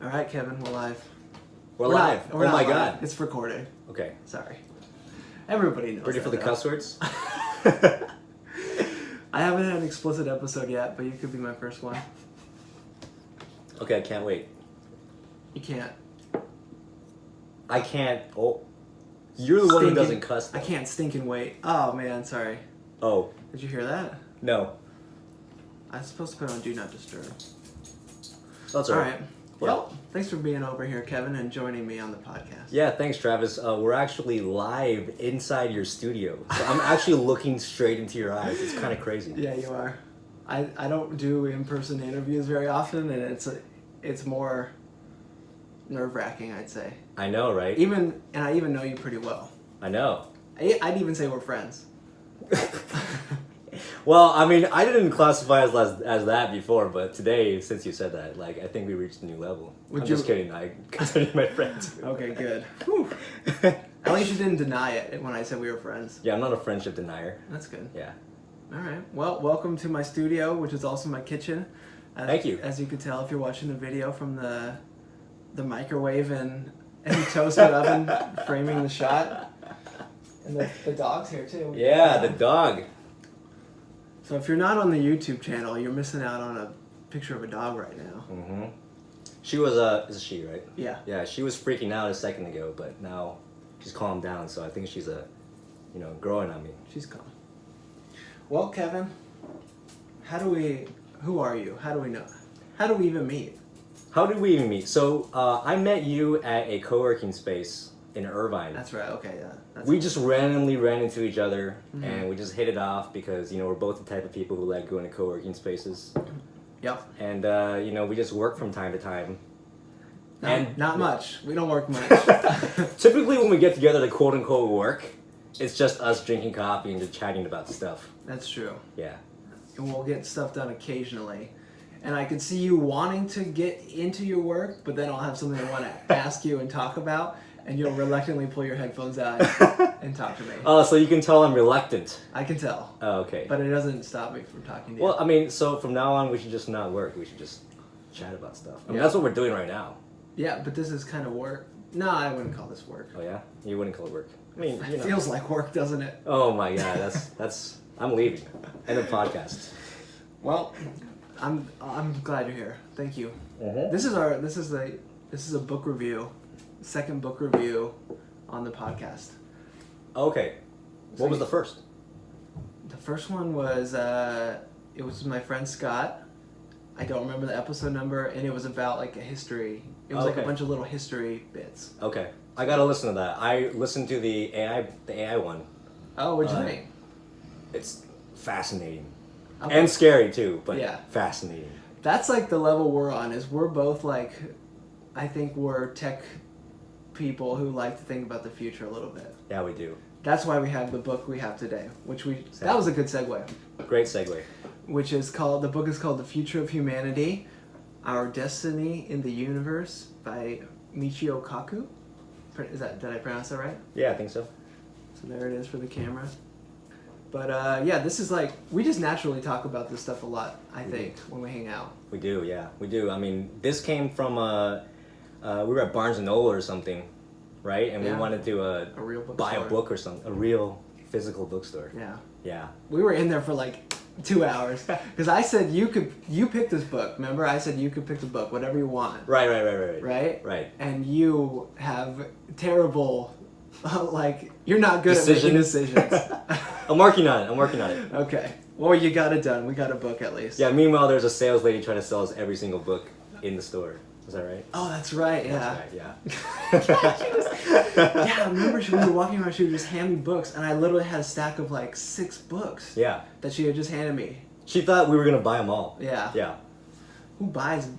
All right, Kevin, we're live. We're live. We're Oh not my live. god. It's recorded. Okay. Sorry. Everybody knows. Ready for the though. cuss words? I haven't had an explicit episode yet, but you could be my first one. Okay, I can't wait. You can't. I can't. Oh, you're the one who doesn't cuss. Though. I can't stinking wait. Oh man, sorry. Oh. Did you hear that? No. I was supposed to put on Do Not Disturb. That's All alright. right. Well, thanks for being over here, Kevin, and joining me on the podcast. Yeah, thanks, Travis. We're actually live inside your studio. So I'm actually looking straight into your eyes. It's kind of crazy. Yeah, you are. I don't do in-person interviews very often, and it's more nerve-wracking, I'd say. I know, right? I even know you pretty well. I know. I'd even say we're friends. Well, I mean, I didn't classify as that before, but today, since you said that, like, I think we reached a new level. Just kidding. I consider you my friend. Okay, good. Whew. At least you didn't deny it when I said we were friends. Yeah, I'm not a friendship denier. That's good. Yeah. All right. Well, welcome to my studio, which is also my kitchen. Thank you. As you can tell if you're watching the video from the microwave and toaster oven framing the shot. And the dog's here too. Yeah, the dog. So if you're not on the YouTube channel, you're missing out on a picture of a dog right now. Mm-hmm. She was is a she, right? Yeah. Yeah, she was freaking out a second ago, but now she's calmed down. So I think she's growing on me. She's calm. Well, Kevin, who are you? How do we know? How do we even meet? How did we even meet? So I met you at a co-working space in Irvine. That's right. Okay, yeah. We just randomly ran into each other, and we just hit it off because we're both the type of people who like going to co-working spaces. Yep. And we just work from time to time. Not much. We don't work much. Typically, when we get together to quote unquote work, it's just us drinking coffee and just chatting about stuff. That's true. Yeah. And we'll get stuff done occasionally. And I could see you wanting to get into your work, but then I'll have something I want to ask you and talk about, and you'll reluctantly pull your headphones out and talk to me. Oh, so you can tell I'm reluctant. I can tell. Oh, okay. But it doesn't stop me from talking to you. Well, I mean, so from now on, we should just not work. We should just chat about stuff. I mean, that's what we're doing right now. Yeah, but this is kind of work. No, I wouldn't call this work. Oh, yeah? You wouldn't call it work? I mean, It feels like work, doesn't it? Oh, my God. That's I'm leaving. End of podcast. Well, I'm glad you're here. Thank you. Mm-hmm. This is a book review, second book review on the podcast. Okay. What was the first? The first one was it was my friend Scott. I don't remember the episode number, and it was about like a history. It was like a bunch of little history bits. Okay, I gotta listen to that. I listened to the AI one. Oh, what'd you think? It's fascinating. Okay. And scary too, but Yeah. fascinating. That's like the level we're on. Is we're both like, I think we're tech people who like to think about the future a little bit. Yeah, we do. That's why we have the book we have today, that was a good segue. Great segue. The book is called The Future of Humanity, Our Destiny in the Universe by Michio Kaku. Did I pronounce that right? Yeah, I think so. So there it is for the camera. But this is like, we just naturally talk about this stuff a lot, I think, when we hang out. We do, yeah. We do. I mean, this came from, we were at Barnes & Noble or something, right? And we wanted to a real buy a book or something. A real physical bookstore. Yeah. Yeah. We were in there for like 2 hours. Because I said you pick this book, remember? I said you could pick the book, whatever you want. Right. Right? Right. And you have terrible, you're not good at making decisions. I'm working on it. Okay. Well, you got it done. We got a book at least. Yeah, meanwhile, there's a sales lady trying to sell us every single book in the store. Is that right? Oh, that's right, yeah. That's right, yeah. Yeah, I remember we were walking around, she would just hand me books, and I literally had a stack of like 6 books. Yeah. That she had just handed me. She thought we were going to buy them all. Yeah. Yeah. Who buys?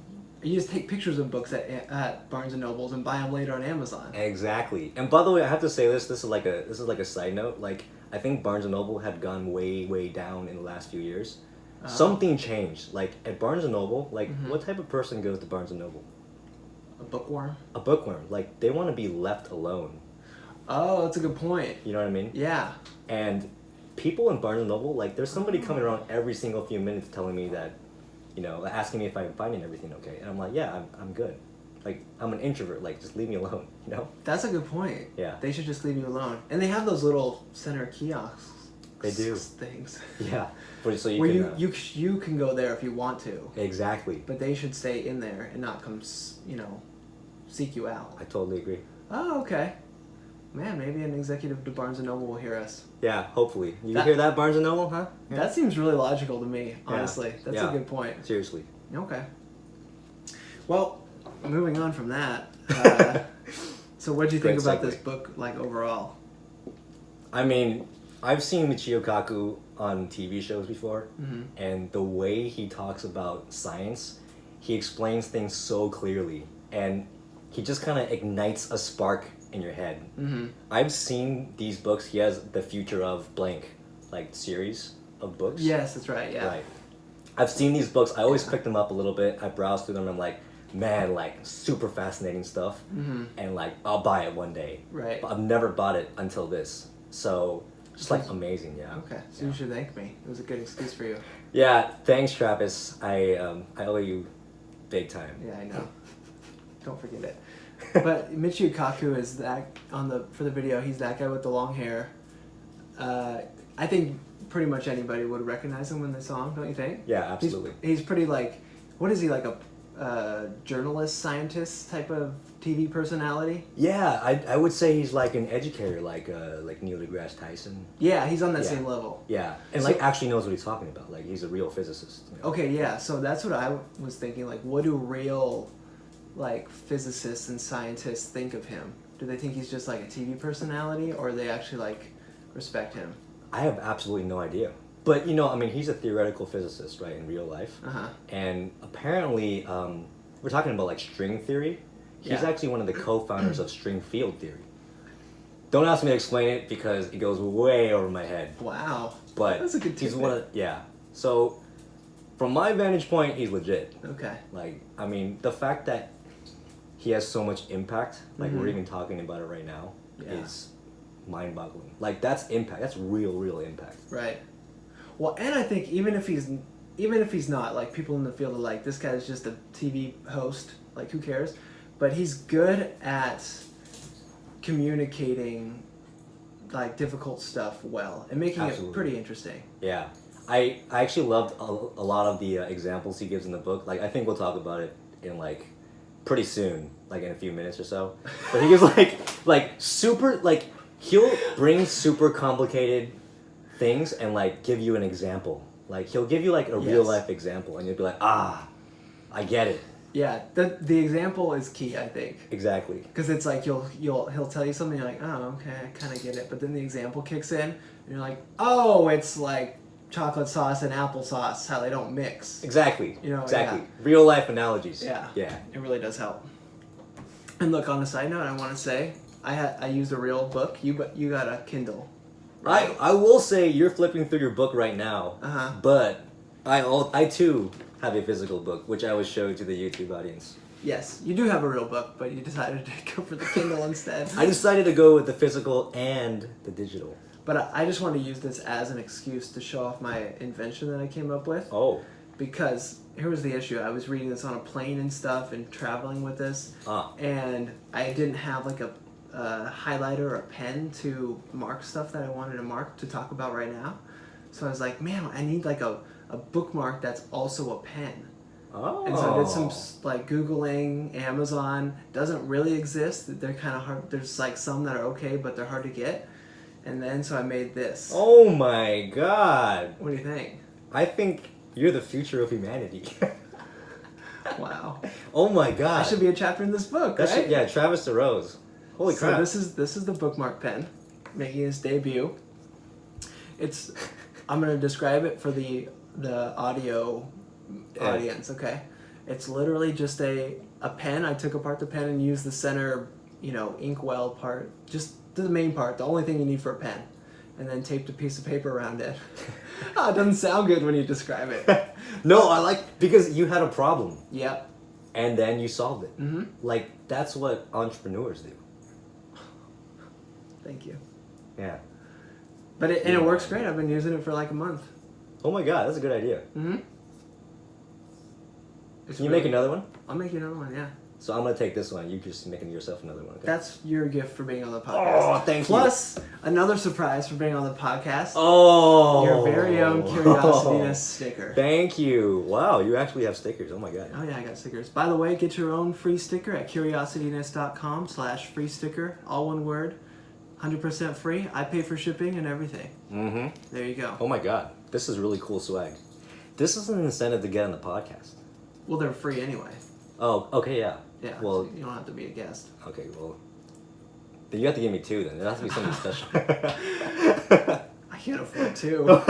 You just take pictures of books at Barnes & Noble's and buy them later on Amazon. Exactly. And by the way, I have to say this is like a side note. Like, I think Barnes & Noble had gone way, way down in the last few years. Something changed. Like, at Barnes & Noble, what type of person goes to Barnes & Noble? A bookworm? A bookworm. Like, they want to be left alone. Oh, that's a good point. You know what I mean? Yeah. And people in Barnes & Noble, like, there's somebody coming around every single few minutes telling me that, asking me if I'm finding everything okay. And I'm like, yeah, I'm good. Like, I'm an introvert. Like, just leave me alone. You know? That's a good point. Yeah. They should just leave you alone. And they have those little center kiosks. They do. Things. Yeah. But so you Where can. you can go there if you want to. Exactly. But they should stay in there and not come, seek you out. I totally agree. Oh, okay. Man, maybe an executive to Barnes & Noble will hear us. Yeah, hopefully. You hear that, Barnes & Noble, huh? Yeah. That seems really logical to me, honestly. Yeah. That's a good point. Seriously. Okay. Well, moving on from that, so what do you think about this book, like, overall? I mean, I've seen Michio Kaku on TV shows before, and the way he talks about science, he explains things so clearly, and he just kind of ignites a spark in your head. I've seen these books. He has The Future of Blank, like, series of books. Yes, that's right, yeah. Right. I've seen these books. I always pick them up a little bit. I browse through them, and I'm like, man, like, super fascinating stuff. And, like, I'll buy it one day. Right. But I've never bought it until this. So, just, like, amazing, yeah. Okay, so you should thank me. It was a good excuse for you. Yeah, thanks, Travis. I owe you big time. Yeah, I know. Don't forget it. But Michio Kaku is that for the video. He's that guy with the long hair. I think pretty much anybody would recognize him when they saw him. Don't you think? Yeah, absolutely. He's pretty like, what is he, like a journalist, scientist type of TV personality? Yeah, I would say he's like an educator, like Neil deGrasse Tyson. Yeah, he's on that same level. Yeah, and like actually knows what he's talking about. Like he's a real physicist. You know? Okay, yeah. So that's what I was thinking. Like, what do real, like, physicists and scientists think of him? Do they think he's just like a TV personality, or they actually like respect him? I have absolutely no idea. But I mean, he's a theoretical physicist, right, in real life. And apparently, we're talking about like string theory. He's actually one of the co-founders of string field theory. Don't ask me to explain it because it goes way over my head. Wow. But that's a good tidbit. So, from my vantage point, he's legit. Okay. Like, I mean, the fact that he has so much impact, like we're even talking about it right now, is mind-boggling. Like, that's impact. That's real impact. Right. Well, and I think even if he's not, like, people in the field are like, this guy's just a TV host, like, who cares? But he's good at communicating, like, difficult stuff well and making it pretty interesting. Yeah. I actually loved a lot of the examples he gives in the book. Like, I think we'll talk about it in, like, pretty soon, like in a few minutes or so. But he gives like super, like, he'll bring super complicated things and like give you an example. Like he'll give you like a real life example and you'll be like, I get it. Yeah, the example is key, I think. Exactly. Because it's like he'll tell you something, you're like, oh, okay, I kind of get it. But then the example kicks in and you're like, oh, it's like chocolate sauce and applesauce, how they don't mix. Exactly. Exactly. Yeah. Real life analogies. Yeah. Yeah. It really does help. And look, on a side note, I want to say, I used a real book. You got a Kindle. Right? I will say you're flipping through your book right now. But I too have a physical book, which I will show to the YouTube audience. Yes, you do have a real book, but you decided to go for the Kindle instead. I decided to go with the physical and the digital. But I just want to use this as an excuse to show off my invention that I came up with. Oh. Because here was the issue. I was reading this on a plane and stuff and traveling with this. And I didn't have like a highlighter or a pen to mark stuff that I wanted to mark to talk about right now. So I was like, man, I need like a bookmark that's also a pen. Oh. And so I did some like Googling. Amazon doesn't really exist. They're kind of hard. There's like some that are okay, but they're hard to get. And then so I made this. Oh my god. What do you think? I think you're the future of humanity. Wow. Oh my god. I should be a chapter in this book, right? Yeah, Travis DeRose. Holy crap. So this is the bookmark pen making its debut. I'm going to describe it for the audio audience, okay? It's literally just a pen. I took apart the pen and used the center, inkwell part, just the main part, the only thing you need for a pen, and then taped a piece of paper around it. It doesn't sound good when you describe it. No, because you had a problem. Yep. And then you solved it. Mm-hmm. Like, that's what entrepreneurs do. Thank you. Yeah. But it works great. I've been using it for like a month. Oh my god, that's a good idea. Mm-hmm. Can you make another one? I'll make you another one, yeah. So I'm gonna take this one. You just making yourself another one. Okay? That's your gift for being on the podcast. Oh, thank you. Plus, another surprise for being on the podcast. Oh. Your very own Curiosityness sticker. Thank you. Wow, you actually have stickers. Oh my god. Oh yeah, I got stickers. By the way, get your own free sticker at curiosityness.com/free sticker. All one word. 100% free. I pay for shipping and everything. Mm-hmm. There you go. Oh my god. This is really cool swag. This is an incentive to get on the podcast. Well, they're free anyway. Oh, okay, yeah. Yeah, Well, so you don't have to be a guest. okay, well, then you have to give me 2 then. It has to be something special. I can't afford 2. But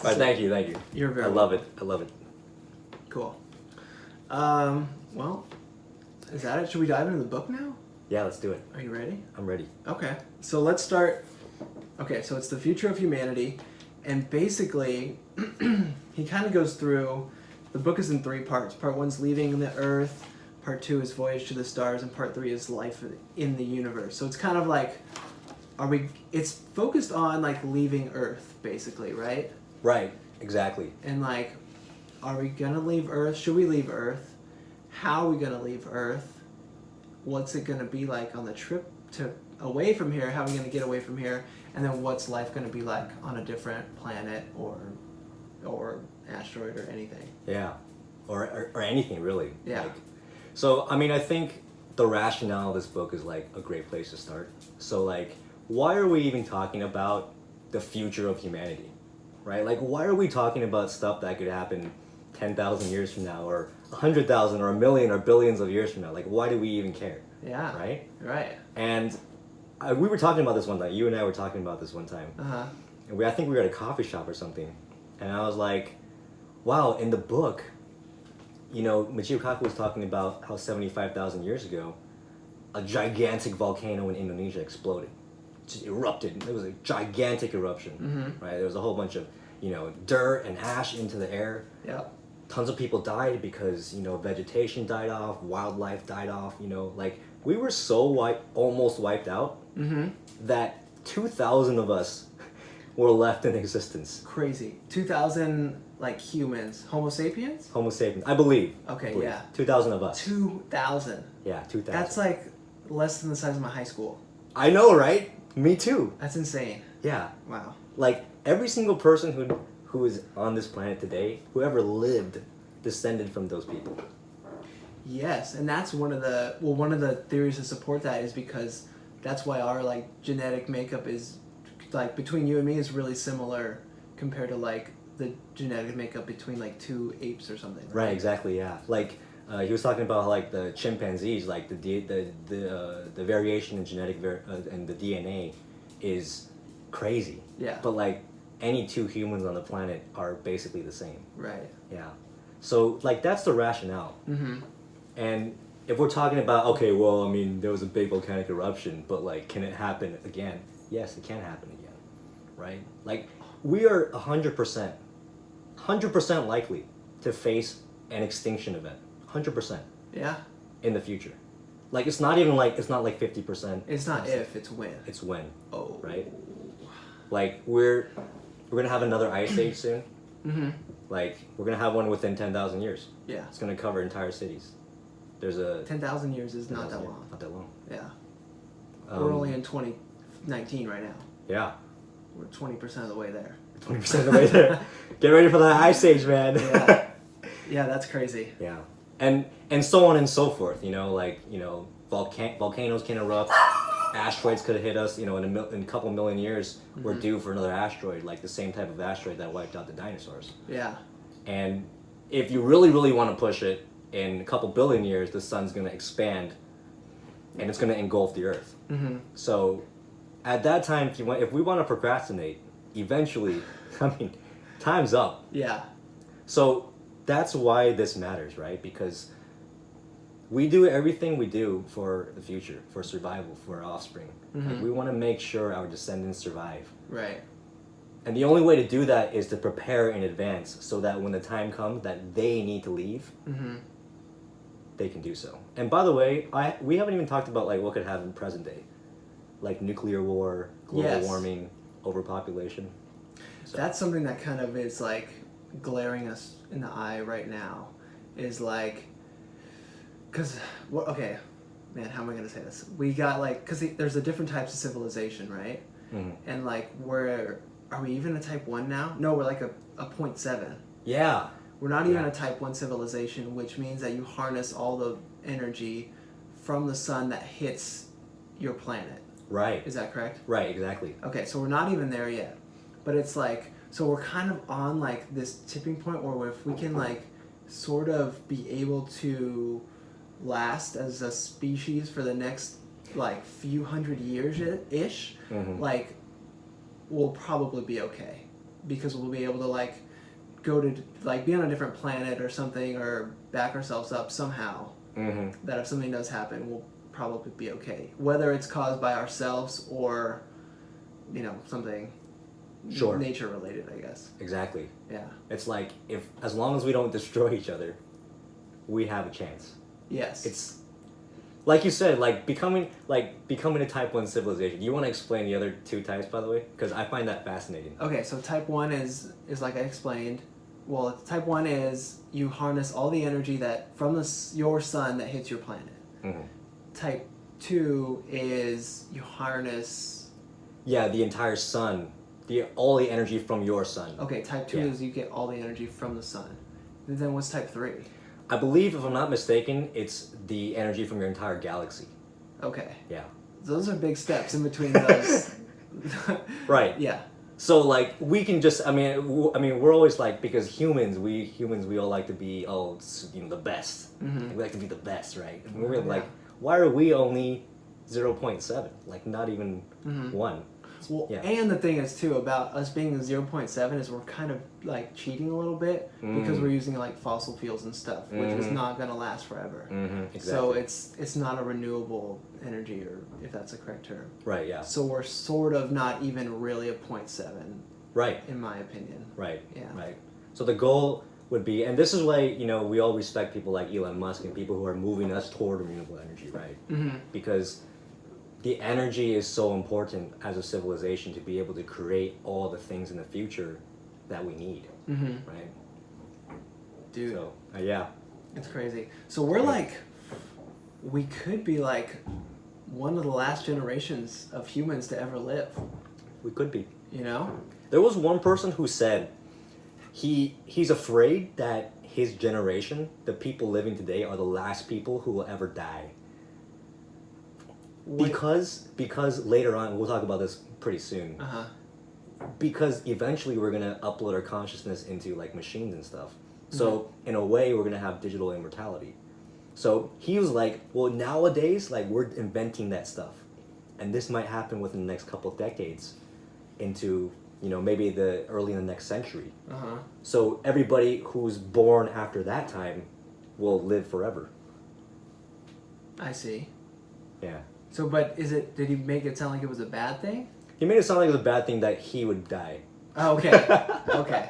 thank you. You're very I love it. Cool. Well, is that it? Should we dive into the book now? Yeah, let's do it. Are you ready? I'm ready. Okay, so let's start. Okay, so it's the future of humanity, and basically, he kind of goes through. The book is in 3 parts. Part 1's leaving the Earth. Part 2 is Voyage to the Stars, and Part 3 is life in the universe. So it's kind of like, it's focused on like leaving Earth, basically, right? Right. Exactly. And like, are we gonna leave Earth? Should we leave Earth? How are we gonna leave Earth? What's it gonna be like on the trip away from here? How are we gonna get away from here? And then what's life gonna be like on a different planet or asteroid or anything? Yeah. Or anything really. Yeah. Like, so I mean, I think the rationale of this book is like a great place to start. So like, why are we even talking about the future of humanity? Right? Like, why are we talking about stuff that could happen 10,000 years from now, or 100,000, or 1,000,000, or billions of years from now? Like, why do we even care? Yeah. Right? Right. And we were talking about this one time. You and I were talking about this one time. Uh-huh. And I think we were at a coffee shop or something. And I was like, wow, in the book, you know, Michio Kaku was talking about how 75,000 years ago, a gigantic volcano in Indonesia exploded. Just erupted. It was a gigantic eruption, right? There was a whole bunch of, you know, dirt and ash into the air. Yep. Tons of people died because, you know, vegetation died off, wildlife died off, you know, like, we were so almost wiped out that 2,000 of us were left in existence. Crazy. 2,000 like humans. Homo sapiens? Homo sapiens, I believe. Okay, I believe. yeah. 2,000 of us. 2,000. Yeah, 2,000. That's like less than the size of my high school. I know, right? Me too. That's insane. Yeah. Wow. Like, every single person who is on this planet today, whoever lived, descended from those people. Yes, and that's one of the theories to support that is because that's why our like genetic makeup is like between you and me is really similar compared to like the genetic makeup between like 2 apes or something. Right, exactly, yeah. Like, he was talking about like the chimpanzees, like the variation in genetic and the DNA is crazy. Yeah. But like any 2 humans on the planet are basically the same. Right. Yeah. So like that's the rationale. Mm-hmm. And if we're talking about, okay, well, I mean, there was a big volcanic eruption, but like, can it happen again? Yes, it can happen again, right? Like, we are 100% likely to face an extinction event. 100%. Yeah. In the future. Like, it's not like 50%. It's not if, it's when. It's when. Oh. Right? Like, we're gonna have another ice age soon. Mm-hmm. Like, we're gonna have one within 10,000 years. Yeah. It's gonna cover entire cities. There's a 10,000 years is not that long. Not that long. Yeah. We're only in 2019 right now. Yeah. We're 20% of the way there. 20% of the way there. Get ready for that ice age, man. Yeah. Yeah, that's crazy. Yeah. And so on and so forth, you know, like, you know, volcanoes can erupt, asteroids could hit us, you know, in a couple million years, we're due for another asteroid, like the same type of asteroid that wiped out the dinosaurs. Yeah. And if you really, really want to push it, in a couple billion years, the sun's going to expand and it's going to engulf the earth. Mm-hmm. So at that time, if we want to procrastinate, eventually, I mean, time's up. Yeah. So that's why this matters, right? Because we do everything we do for the future, for survival, for our offspring. Mm-hmm. Like, we want to make sure our descendants survive. Right. And the only way to do that is to prepare in advance so that when the time comes that they need to leave, they can do so. And by the way, we haven't even talked about like what could happen present day. Like nuclear war, global warming, overpopulation. So. That's something that kind of is like glaring us in the eye right now. Is like Because, okay, man, how am I going to say this? We got, like, because there's the different types of civilization, right? Mm-hmm. And, like, are we even a type 1 now? No, we're like a 0.7. Yeah. We're not even a type 1 civilization, which means that you harness all the energy from the sun that hits your planet. Right. Is that correct? Right, exactly. Okay, so we're not even there yet. But it's like, so we're kind of on, like, this tipping point where if we can, like, sort of be able to last as a species for the next, like, few hundred years-ish, Mm-hmm. like, we'll probably be okay. Because we'll be able to, like, go to, like, be on a different planet or something, or back ourselves up somehow. Mm-hmm. That if something does happen, we'll probably be okay. Whether it's caused by ourselves or, you know, something Sure. nature related, I guess. Exactly. Yeah. It's like, as long as we don't destroy each other, we have a chance. Yes. It's like you said, like becoming a type 1 civilization. You want to explain the other two types, by the way? Because I find that fascinating. Okay, so type 1 is like I explained. Well, type 1 is you harness all the energy that from your sun that hits your planet. Mm-hmm. Type 2 is you harness... Yeah, the entire sun. All the energy from your sun. Okay, type 2 is you get all the energy from the sun. And then what's type 3? I believe, if I'm not mistaken, it's the energy from your entire galaxy. Okay. Yeah. Those are big steps in between those. Right. Yeah. So like we can just we're always like, because humans we all like to be the best. Mm-hmm. We like to be the best, right? And we're like, why are we only 0.7? Like not even 1. Well, Yeah. and the thing is too about us being 0.7 is we're kind of like cheating a little bit because we're using like fossil fuels and stuff, which is not gonna last forever. Mm-hmm. Exactly. So it's not a renewable energy, or if that's the correct term. Right. Yeah. So we're sort of not even really a 0.7. Right. In my opinion. Right. Yeah. Right. So the goal would be, and this is why we all respect people like Elon Musk and people who are moving us toward renewable energy, right? Mm-hmm. Because the energy is so important as a civilization to be able to create all the things in the future that we need, right? Dude, So yeah, it's crazy. So we're like, we could be like one of the last generations of humans to ever live. we could be. You know? There was one person who said he's afraid that his generation, the people living today, are the last people who will ever die. Because later on, we'll talk about this pretty soon. Uh-huh. Because eventually we're gonna upload our consciousness into like machines and stuff. So in a way, we're gonna have digital immortality. So he was like, well, nowadays, like we're inventing that stuff, and this might happen within the next couple of decades, into maybe early in the next century. Uh-huh. So everybody who's born after that time will live forever. I see. Yeah. So, but did he make it sound like it was a bad thing? He made it sound like it was a bad thing that he would die. Oh, okay. Okay.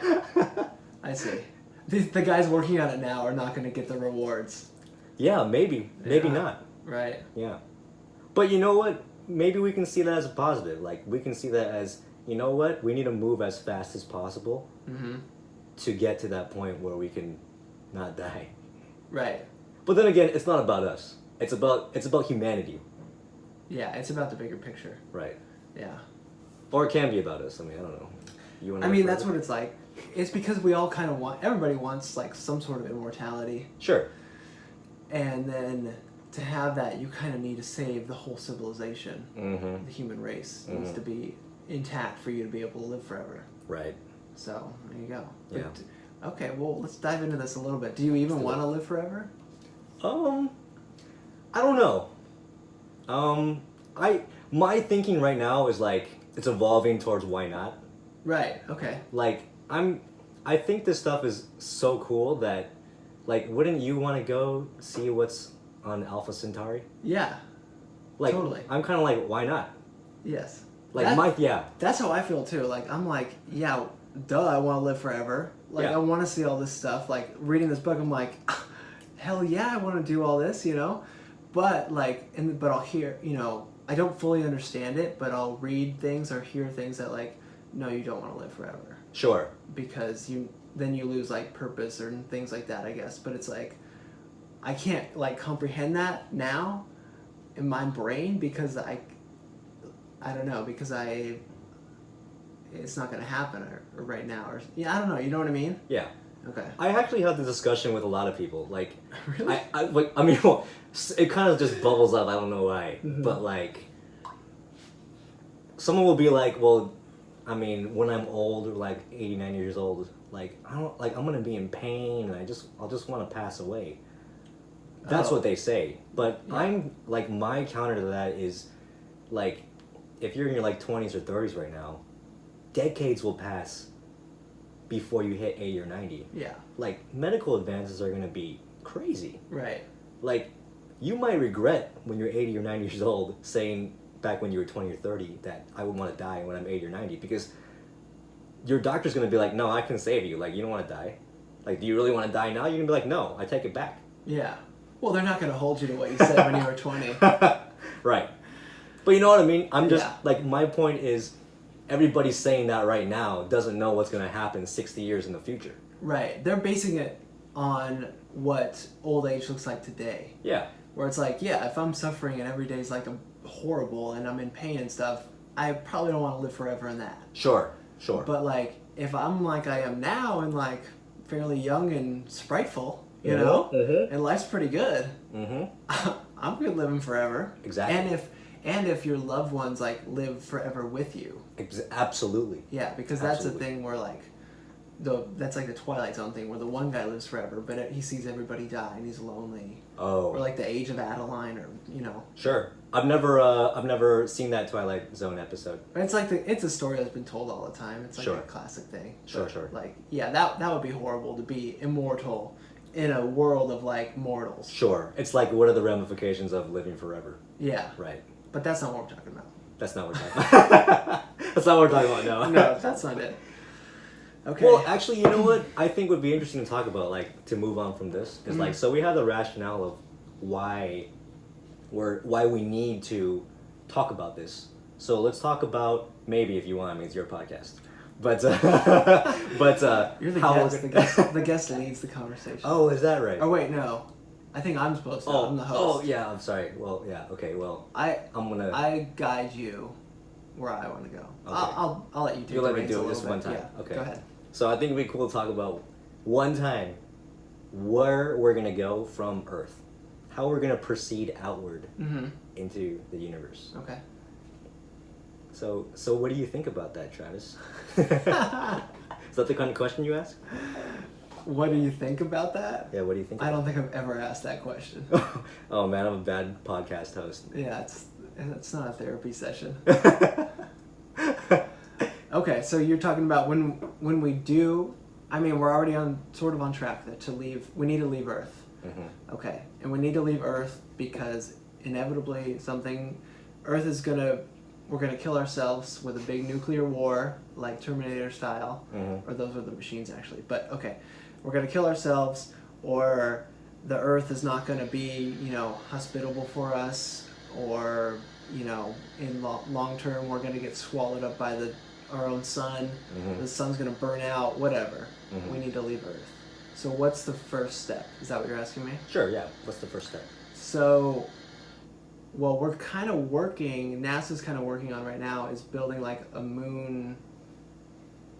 I see. The guys working on it now are not going to get the rewards. Yeah, maybe. Maybe not. Right. Yeah. But you know what? Maybe we can see that as a positive. Like, we can see that as, you know what? We need to move as fast as possible to get to that point where we can not die. Right. But then again, it's not about us. It's about humanity. Yeah, it's about the bigger picture. Right. Yeah. Or it can be about us. I mean, I don't know. I mean, that's what it's like. It's because we all kind of everybody wants like some sort of immortality. Sure. And then to have that, you kind of need to save the whole civilization. Mm-hmm. The human race needs to be intact for you to be able to live forever. Right. So, there you go. Yeah. But, okay, well, let's dive into this a little bit. Do you even want to live forever? I don't know. My thinking right now is like it's evolving towards why not. Right. Okay. Like I think this stuff is so cool that, like, wouldn't you want to go see what's on Alpha Centauri? Yeah. Like, totally. I'm kind of like, why not? Yes. Like That's how I feel too. Like I'm like, yeah, duh, I want to live forever. Like I want to see all this stuff. Like reading this book, I'm like, hell yeah, I want to do all this, But like, but I'll hear, I don't fully understand it, but I'll read things or hear things that like, no, you don't want to live forever. Sure. Because then you lose like purpose or things like that, I guess. But it's like, I can't like comprehend that now in my brain because I don't know, because it's not going to happen or right now, or yeah, I don't know, you know what I mean? Yeah. Okay. I actually had the discussion with a lot of people. Like, Really? I mean, well, it kind of just bubbles up. I don't know why, but like, someone will be like, "Well, I mean, when I'm old, or like 89 years old, like I'm gonna be in pain, and I'll just want to pass away." That's what they say. But Yeah. I'm like, my counter to that is, like, if you're in your like 20s or 30s right now, decades will pass before you hit 80 or 90. Yeah. Like, medical advances are gonna be crazy. Right. Like, you might regret when you're 80 or 90 years old saying back when you were 20 or 30 that I would want to die when I'm 80 or 90, because your doctor's gonna be like, no, I can save you. Like, you don't want to die. Like, do you really want to die now? You're gonna be like, no, I take it back. Yeah. Well, they're not going to hold you to what you said when you were 20. Right. But you know what I mean? I'm just, Yeah. like, my point is, everybody's saying that right now doesn't know what's going to happen 60 years in the future. Right. They're basing it on what old age looks like today. Yeah. Where it's like, yeah, if I'm suffering and every day's like horrible and I'm in pain and stuff, I probably don't want to live forever in that. Sure. But like, if I'm like I am now and like fairly young and spriteful, you know, and life's pretty good, I'm good living forever. Exactly. And if your loved ones like live forever with you. Absolutely. Yeah, because that's the thing where like, that's like the Twilight Zone thing where the one guy lives forever, but he sees everybody die and he's lonely. Oh. Or like the Age of Adeline, or you know. Sure. I've never seen that Twilight Zone episode. It's like it's a story that's been told all the time. It's like Sure. a classic thing. Sure, But, sure. Like, yeah, that would be horrible to be immortal in a world of like mortals. Sure. It's like, what are the ramifications of living forever? Yeah. Right. But that's not what we're talking about. That's not what we're talking about. That's not what we're talking about, no. No, that's not it. Okay. Well, actually, you know what I think would be interesting to talk about, like, to move on from this, is like, so we have the rationale of why we need to talk about this. So let's talk about, maybe if you want, I mean, it's your podcast. But You're the how guest. The guest leads the conversation. Oh, is that right? Oh wait, no. I think I'm supposed to. I'm the host. Oh, yeah, I'm sorry. Well, yeah, okay, well, I guide you where I want to go. Okay. I'll let you do it. You'll let me do it this one time. Yeah. Okay. Go ahead. So I think it'd be cool to talk about one time where we're gonna go from Earth, how we're gonna proceed outward into the universe. Okay. So what do you think about that, Travis? Is that the kind of question you ask? What do you think about that? Yeah, what do you think? I don't think I've ever asked that question. Oh man, I'm a bad podcast host. Yeah, it's not a therapy session. Okay, so you're talking about when we do. I mean, we're already sort of on track to leave. We need to leave Earth. Okay, and we need to leave Earth because inevitably Earth is we're gonna kill ourselves with a big nuclear war, like Terminator style, or those are the machines actually. But okay, we're gonna kill ourselves, or the Earth is not gonna be, hospitable for us, or in long term we're gonna get swallowed up by our own sun. The sun's gonna burn out. Whatever. We need to leave Earth. So what's the first step? Is that what you're asking me? Sure. Yeah. What's the first step? So, well, we're kind of working. NASA's kind of working on right now is building like a moon,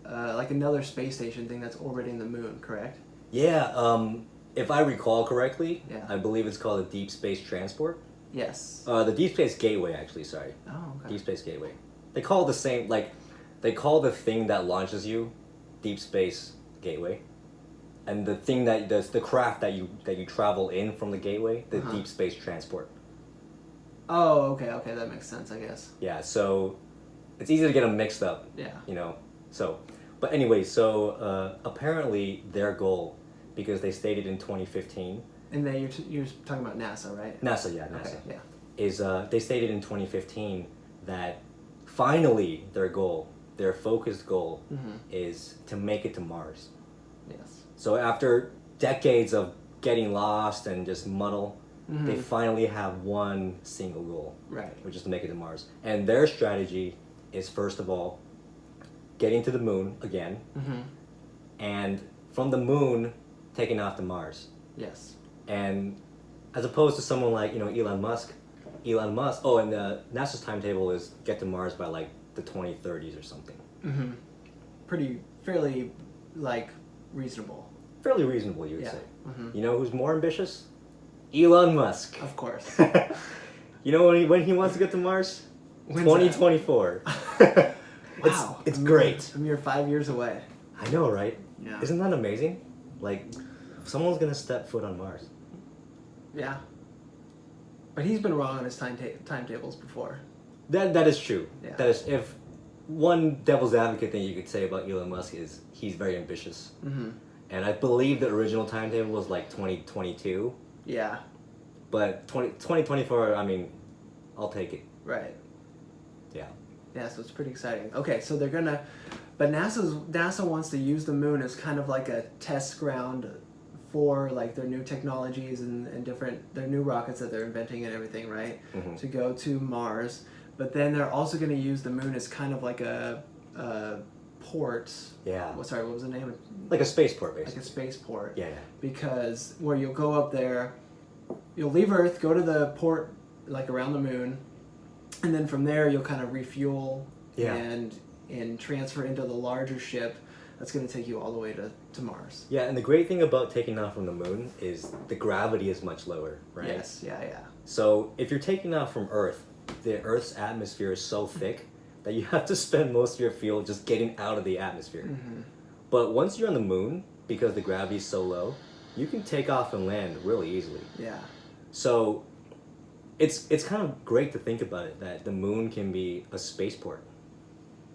like another space station thing that's orbiting the moon. Correct? Yeah. If I recall correctly, Yeah. I believe it's called a deep space transport. Yes. The deep space gateway, actually. Sorry. Oh, okay. Deep space gateway. They call it the same. Like, they call the thing that launches you, deep space gateway, and the thing that the craft that you travel in from the gateway, the deep space transport. Oh, okay, that makes sense, I guess. Yeah, so it's easy to get them mixed up. Yeah. But anyway, so apparently their goal, because they stated in 2015. And then you're talking about NASA, right? NASA, yeah, NASA. Okay, yeah. Is they stated in 2015 that finally their focused goal is to make it to Mars. Yes. So after decades of getting lost and just muddle, they finally have one single goal, right? Which is to make it to Mars. And their strategy is, first of all, getting to the moon again, and from the moon taking off to Mars. Yes. And as opposed to someone like Elon Musk. Oh, and NASA's timetable is get to Mars by like the 2030s or something. Mm-hmm. Fairly, like, reasonable. Fairly reasonable, you would say. Mm-hmm. You know who's more ambitious? Elon Musk. Of course. You know when he wants to get to Mars? When's 2024. Wow. It's great. A mere 5 years away. I know, right? Yeah. Isn't that amazing? Like, someone's gonna step foot on Mars. Yeah. But he's been wrong on his timetables before. That is true. Yeah. That is, if one devil's advocate thing you could say about Elon Musk is he's very ambitious. Mm-hmm. And I believe the original timetable was like 2022. Yeah. But 2024, I mean, I'll take it. Right. Yeah. Yeah, so it's pretty exciting. Okay, so they're gonna, but NASA wants to use the moon as kind of like a test ground for like their new technologies and their new rockets that they're inventing and everything, right? Mm-hmm. To go to Mars. But then they're also going to use the moon as kind of like a port. Yeah. Sorry, what was the name? Like a spaceport, basically. Like a spaceport. Yeah. Because where you'll go up there, you'll leave Earth, go to the port like around the moon, and then from there you'll kind of refuel and transfer into the larger ship that's going to take you all the way to Mars. Yeah, and the great thing about taking off from the moon is the gravity is much lower, right? Yes, yeah. So if you're taking off from Earth, the Earth's atmosphere is so thick that you have to spend most of your fuel just getting out of the atmosphere. Mm-hmm. But once you're on the moon, because the gravity is so low, you can take off and land really easily. Yeah. So it's kind of great to think about it, that the moon can be a spaceport.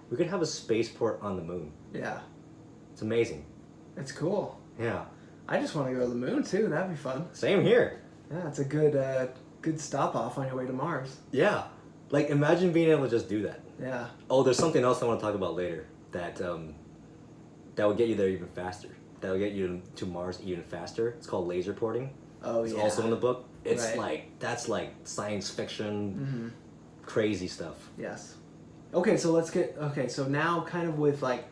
We could have a spaceport on the moon. Yeah. It's amazing. It's cool. Yeah. I just want to go to the moon too. That'd be fun. Same here. Yeah, it's a good stop off on your way to Mars. Yeah. Like, imagine being able to just do that. Yeah. Oh, there's something else I want to talk about later that that would get you there even faster. That will get you to Mars even faster. It's called laser porting. Oh, it's yeah. also in the book. It's right. That's like science fiction, crazy stuff. Yes. Okay, so so now kind of with like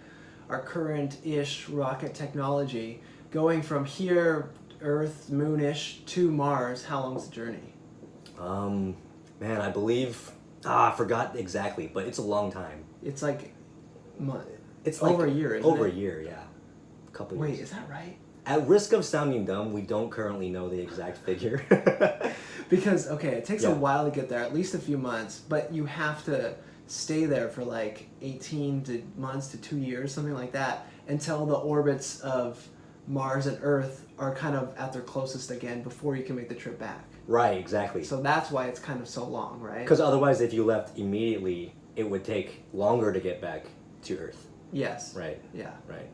our current-ish rocket technology, going from here, Earth, moon-ish, to Mars, how long's the journey? Man, I believe, I forgot exactly, but it's a long time. It's like, it's over like a year, isn't over it? A year, yeah. A couple years. Wait, is that right? At risk of sounding dumb, we don't currently know the exact figure. Because, okay, it takes a while to get there, at least a few months, but you have to stay there for like 18 months to 2 years, something like that, until the orbits of Mars and Earth are kind of at their closest again before you can make the trip back. Right, exactly. So that's why it's kind of so long, right? Because otherwise, if you left immediately, it would take longer to get back to Earth. Yes. Right. Yeah. Right.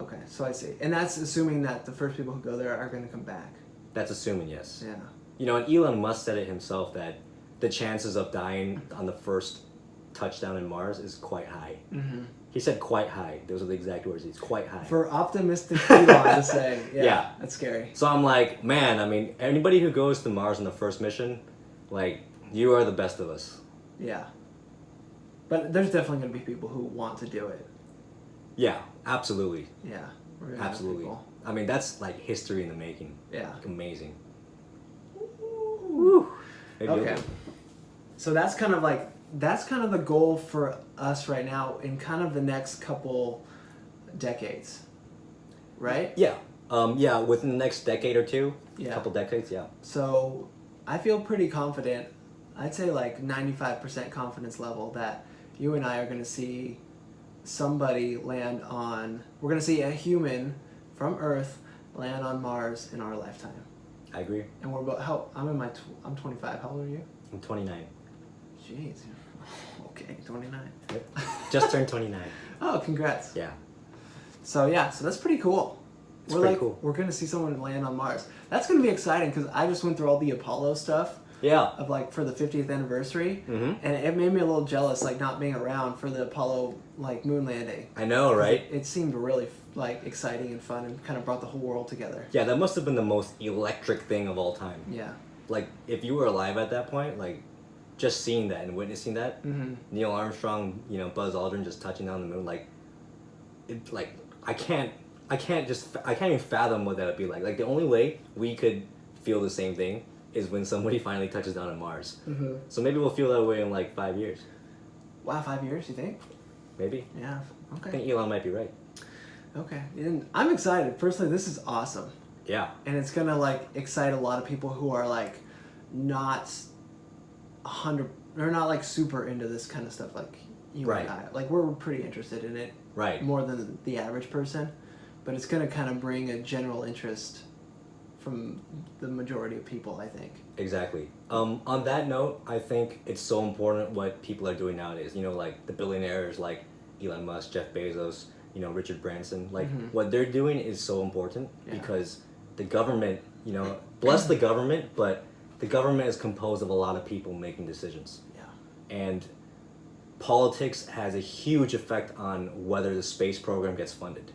Okay, so I see. And that's assuming that the first people who go there are going to come back. That's assuming, yes. Yeah. You know, and Elon Musk said it himself that the chances of dying on the first touchdown in Mars is quite high. Mm-hmm. He said quite high. Those are the exact words. It's quite high. For optimistic Elon to say, yeah, that's scary. So I'm like, man, I mean, anybody who goes to Mars on the first mission, like, you are the best of us. Yeah. But there's definitely going to be people who want to do it. Yeah, absolutely. Yeah. Absolutely. I mean, that's like history in the making. Yeah. Like, amazing. Woo. Maybe Okay. So that's kind of the goal for us right now in kind of the next couple decades. Right? Yeah. Yeah, within the next decade or two. Yeah. Couple decades, yeah. So I feel pretty confident. I'd say like 95% confidence level that you and I are going to see somebody land on. We're going to see a human from Earth land on Mars in our lifetime. I agree. And we're about I'm 25. How old are you? I'm 29. Jeez. Okay, 29. Yep. Just turned 29. Oh, congrats. Yeah. So that's pretty cool. It's pretty cool. We're going to see someone land on Mars. That's going to be exciting because I just went through all the Apollo stuff. Yeah. Of like for the 50th anniversary, and it made me a little jealous, like not being around for the Apollo like moon landing. I know, right? It seemed really like exciting and fun, and kind of brought the whole world together. Yeah, that must have been the most electric thing of all time. Yeah. Like, if you were alive at that point, like, just seeing that and witnessing that, Neil Armstrong, Buzz Aldrin just touching down the moon, like, I can't even fathom what that would be like. Like, the only way we could feel the same thing is when somebody finally touches down on Mars. Mm-hmm. So maybe we'll feel that way in like 5 years. Wow, 5 years, you think? Maybe. Yeah. I Okay. think Elon might be right. Okay. And I'm excited. Personally, this is awesome. Yeah. And it's gonna like excite a lot of people who are like not 100, they're not like super into this kind of stuff like you Right. and I. Like we're pretty interested in it. Right. More than the average person. But it's gonna kind of bring a general interest from the majority of people, I think. Exactly. On that note, I think it's so important what people are doing nowadays. You know, like the billionaires like Elon Musk, Jeff Bezos, you know, Richard Branson. Like what they're doing is so important because the government, you know, bless the government, but the government is composed of a lot of people making decisions. Yeah. And politics has a huge effect on whether the space program gets funded.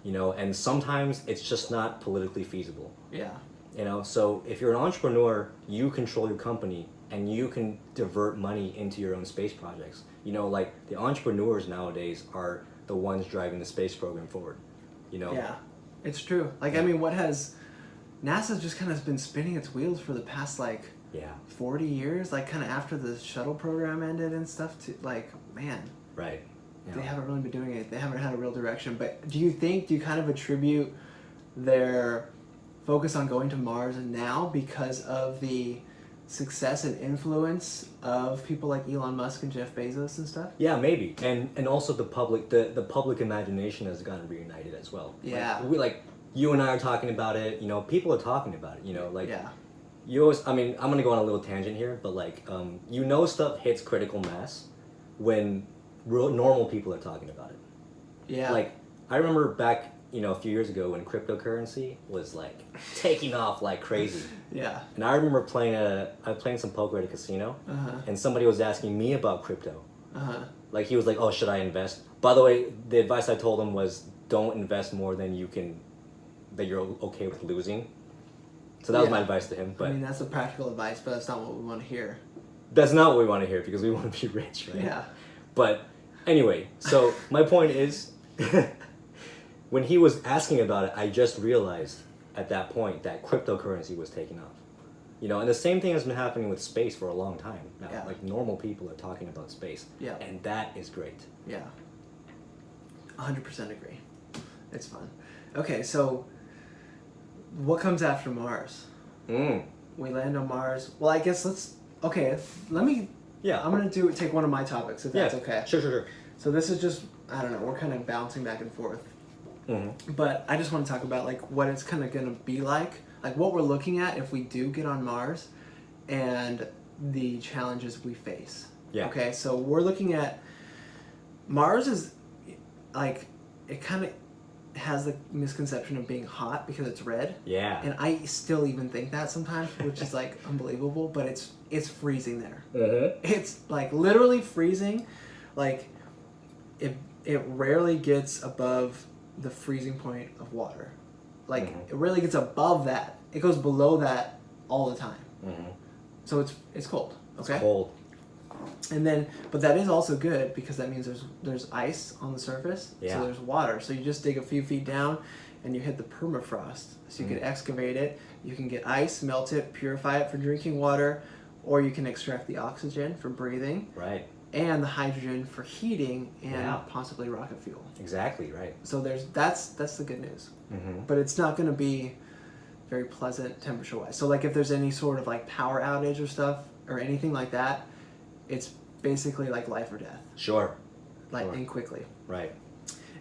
You know, and sometimes it's just not politically feasible. Yeah. You know, so if you're an entrepreneur, you control your company and you can divert money into your own space projects. You know, like the entrepreneurs nowadays are the ones driving the space program forward. You know? Yeah, it's true. Like, I mean, NASA's just kind of been spinning its wheels for the past, like, 40 years, like, kind of after the shuttle program ended and stuff, like, man. Right. Yeah. They haven't really been doing it. They haven't had a real direction. But do you kind of attribute their focus on going to Mars now because of the success and influence of people like Elon Musk and Jeff Bezos and stuff? Yeah, maybe. And also the public imagination has gotten reunited as well. Yeah. Like you and I are talking about it, you know, people are talking about it, you know, like yeah. You always, I mean, I'm gonna go on a little tangent here, but like, you know, stuff hits critical mass when normal people are talking about it. Yeah. Like, I remember back, you know, a few years ago when cryptocurrency was like taking off like crazy. Yeah. And I remember playing some poker at a casino, and somebody was asking me about crypto. Like he was like, "Oh, should I invest?" By the way, the advice I told him was, "Don't invest more than that you're okay with losing." So that was my advice to him. But I mean, that's the practical advice, but that's not what we want to hear. That's not what we want to hear because we want to be rich, right? Yeah. But anyway, so my point is, when he was asking about it, I just realized at that point that cryptocurrency was taking off. You know, and the same thing has been happening with space for a long time now. Yeah. Like normal people are talking about space. Yeah. And that is great. Yeah. 100% agree. It's fun. Okay, so what comes after Mars? We land on Mars. Well, I guess let me... Yeah. I'm going to take one of my topics, if that's okay. Sure. So this is just, I don't know, we're kind of bouncing back and forth. But I just want to talk about, like, what it's kind of going to be like what we're looking at if we do get on Mars, and the challenges we face. Yeah. Okay, so we're looking at... Mars is, like, it kind of has the misconception of being hot because it's red. Yeah. And I still even think that sometimes, which is like unbelievable, but it's freezing there. It's like literally freezing. Like it rarely gets above the freezing point of water. Like it rarely gets above that. It goes below that all the time. So it's cold. Okay. It's cold. And then, but that is also good because that means there's ice on the surface, Yeah. so there's water. So you just dig a few feet down, and you hit the permafrost. So you can excavate it, you can get ice, melt it, purify it for drinking water, or you can extract the oxygen for breathing, Right. and the hydrogen for heating and possibly rocket fuel. Exactly, right. So that's the good news. But it's not going to be very pleasant temperature-wise. So like if there's any sort of like power outage or stuff or anything like that, it's basically like life or death. Sure. And quickly. Right.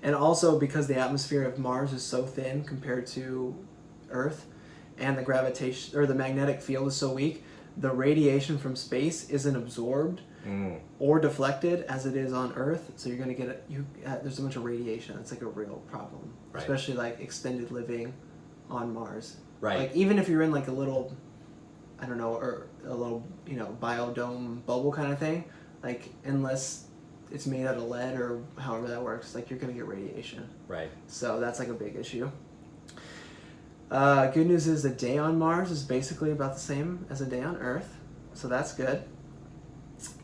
And also because the atmosphere of Mars is so thin compared to Earth, and the gravitation or the magnetic field is so weak, the radiation from space isn't absorbed or deflected as it is on Earth. So you're going to get there's a bunch of radiation. It's like a real problem, especially like extended living on Mars. Right. Like even if you're in like a little, I don't know, or a little, biodome bubble kind of thing, like unless it's made out of lead or however that works, like you're gonna get radiation. Right. So that's like a big issue. Good news is the day on Mars is basically about the same as a day on Earth, so that's good.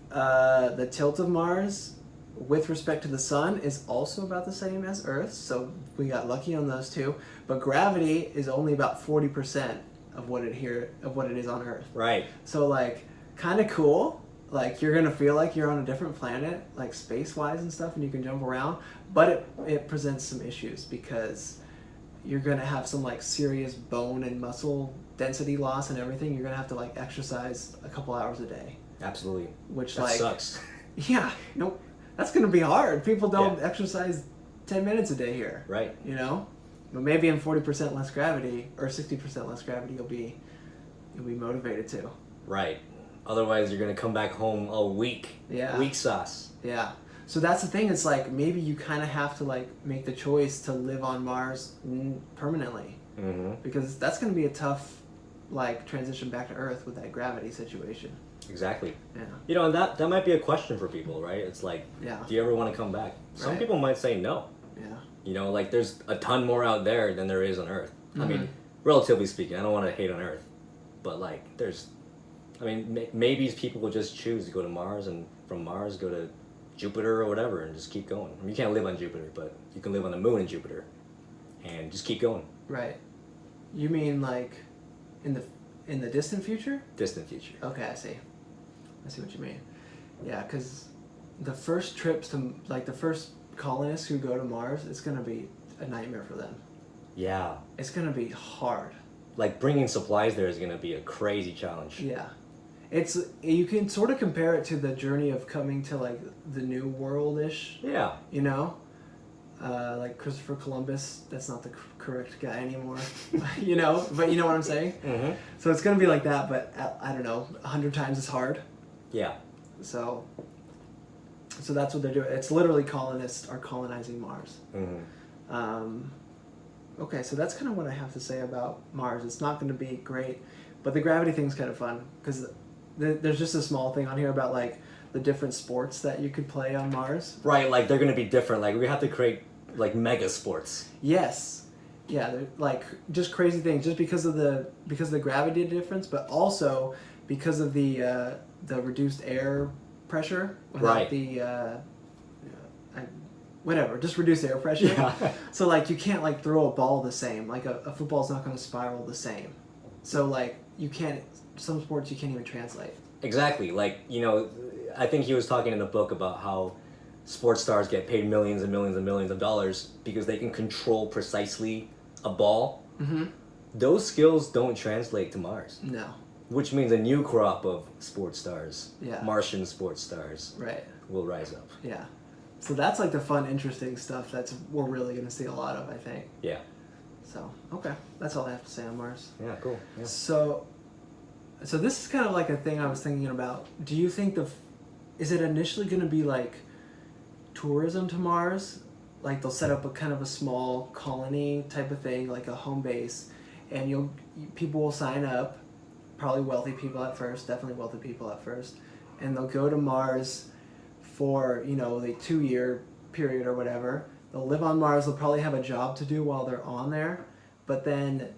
The tilt of Mars with respect to the sun is also about the same as Earth, so we got lucky on those two. But gravity is only about 40% of what it is on Earth. Right. So like kind of cool. Like you're gonna feel like you're on a different planet, like space wise and stuff, and you can jump around. But it presents some issues because you're gonna have some like serious bone and muscle density loss and everything. You're gonna have to like exercise a couple hours a day. Absolutely. Which that like sucks. Yeah, nope. That's gonna be hard. People don't exercise 10 minutes a day here. Right. You know? But maybe in 40% less gravity or 60% less gravity you'll be motivated to. Right. Otherwise you're gonna come back home all weak. Yeah. Weak sauce. Yeah. So that's the thing, it's like maybe you kinda have to like make the choice to live on Mars permanently. Mm-hmm. Because that's gonna be a tough like transition back to Earth with that gravity situation. Exactly. Yeah. You know, and that might be a question for people, right? It's like, do you ever want to come back? Some people might say no. Yeah. You know, like there's a ton more out there than there is on Earth. I mean, relatively speaking, I don't want to hate on Earth, but like maybe people will just choose to go to Mars and from Mars go to Jupiter or whatever and just keep going. I mean, you can't live on Jupiter, but you can live on the moon in Jupiter and just keep going. Right. You mean like in the distant future? Distant future. Okay, I see what you mean. Yeah, because the first trips to, like the first colonists who go to Mars, it's going to be a nightmare for them. Yeah. It's going to be hard. Like bringing supplies there is going to be a crazy challenge. Yeah. You can sort of compare it to the journey of coming to like the New World-ish. Yeah. You know? Like Christopher Columbus, that's not the correct guy anymore. You know? But you know what I'm saying? Mm-hmm. So it's going to be like that, but I don't know, 100 times as hard. Yeah. So that's what they're doing. It's literally colonists are colonizing Mars. Mm-hmm. Okay, so that's kind of what I have to say about Mars. It's not going to be great, but the gravity thing's kind of fun because there's just a small thing on here about like the different sports that you could play on Mars. Right, like they're going to be different. Like we have to create like mega sports. Yes. Yeah, they're like just crazy things just because of the gravity difference, but also because of the reduced air pressure without whatever, just reduced air pressure. Yeah. So like you can't like throw a ball the same. Like a football's not going to spiral the same. So like some sports you can't even translate. Exactly. Like, you know, I think he was talking in the book about how sports stars get paid millions and millions and millions of dollars because they can control precisely a ball. Mm-hmm. Those skills don't translate to Mars. No. Which means a new crop of sports stars, Martian sports stars, will rise up. Yeah. So that's like the fun, interesting stuff we're really going to see a lot of, I think. Yeah. So, okay. That's all I have to say on Mars. Yeah, cool. Yeah. So this is kind of like a thing I was thinking about. Do you think is it initially going to be like tourism to Mars? Like they'll set up a kind of a small colony type of thing, like a home base, and people will sign up, probably wealthy people at first, definitely wealthy people at first, and they'll go to Mars for, you know, the 2-year period or whatever. They'll live on Mars, they'll probably have a job to do while they're on there, but then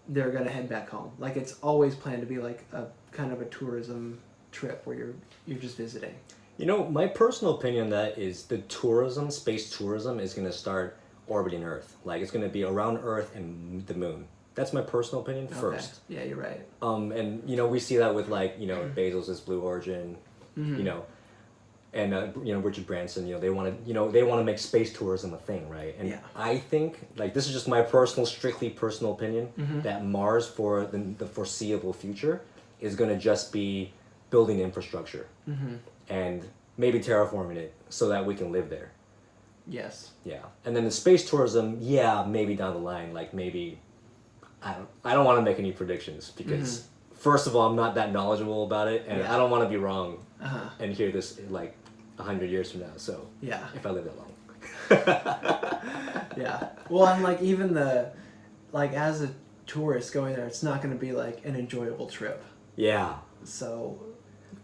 they're going to head back home. Like it's always planned to be like a kind of a tourism trip where you're just visiting. You know, my personal opinion on that is the space tourism is going to start orbiting Earth. Like it's going to be around Earth and the moon. That's my personal opinion first. Yeah, you're right. And you know, we see that with like, you know, Bezos' Blue Origin, you know, and you know, Richard Branson, you know, they want to make space tourism a thing, right? And I think, like, this is just my strictly personal opinion, that Mars for the foreseeable future is going to just be building infrastructure and maybe terraforming it so that we can live there. Yes. Yeah. And then the space tourism, maybe down the line, like maybe, I don't want to make any predictions because first of all, I'm not that knowledgeable about it, and I don't want to be wrong and hear this like 100 years from now. So if I live that long. Yeah. Well, and like even as a tourist going there, it's not going to be like an enjoyable trip. Yeah. So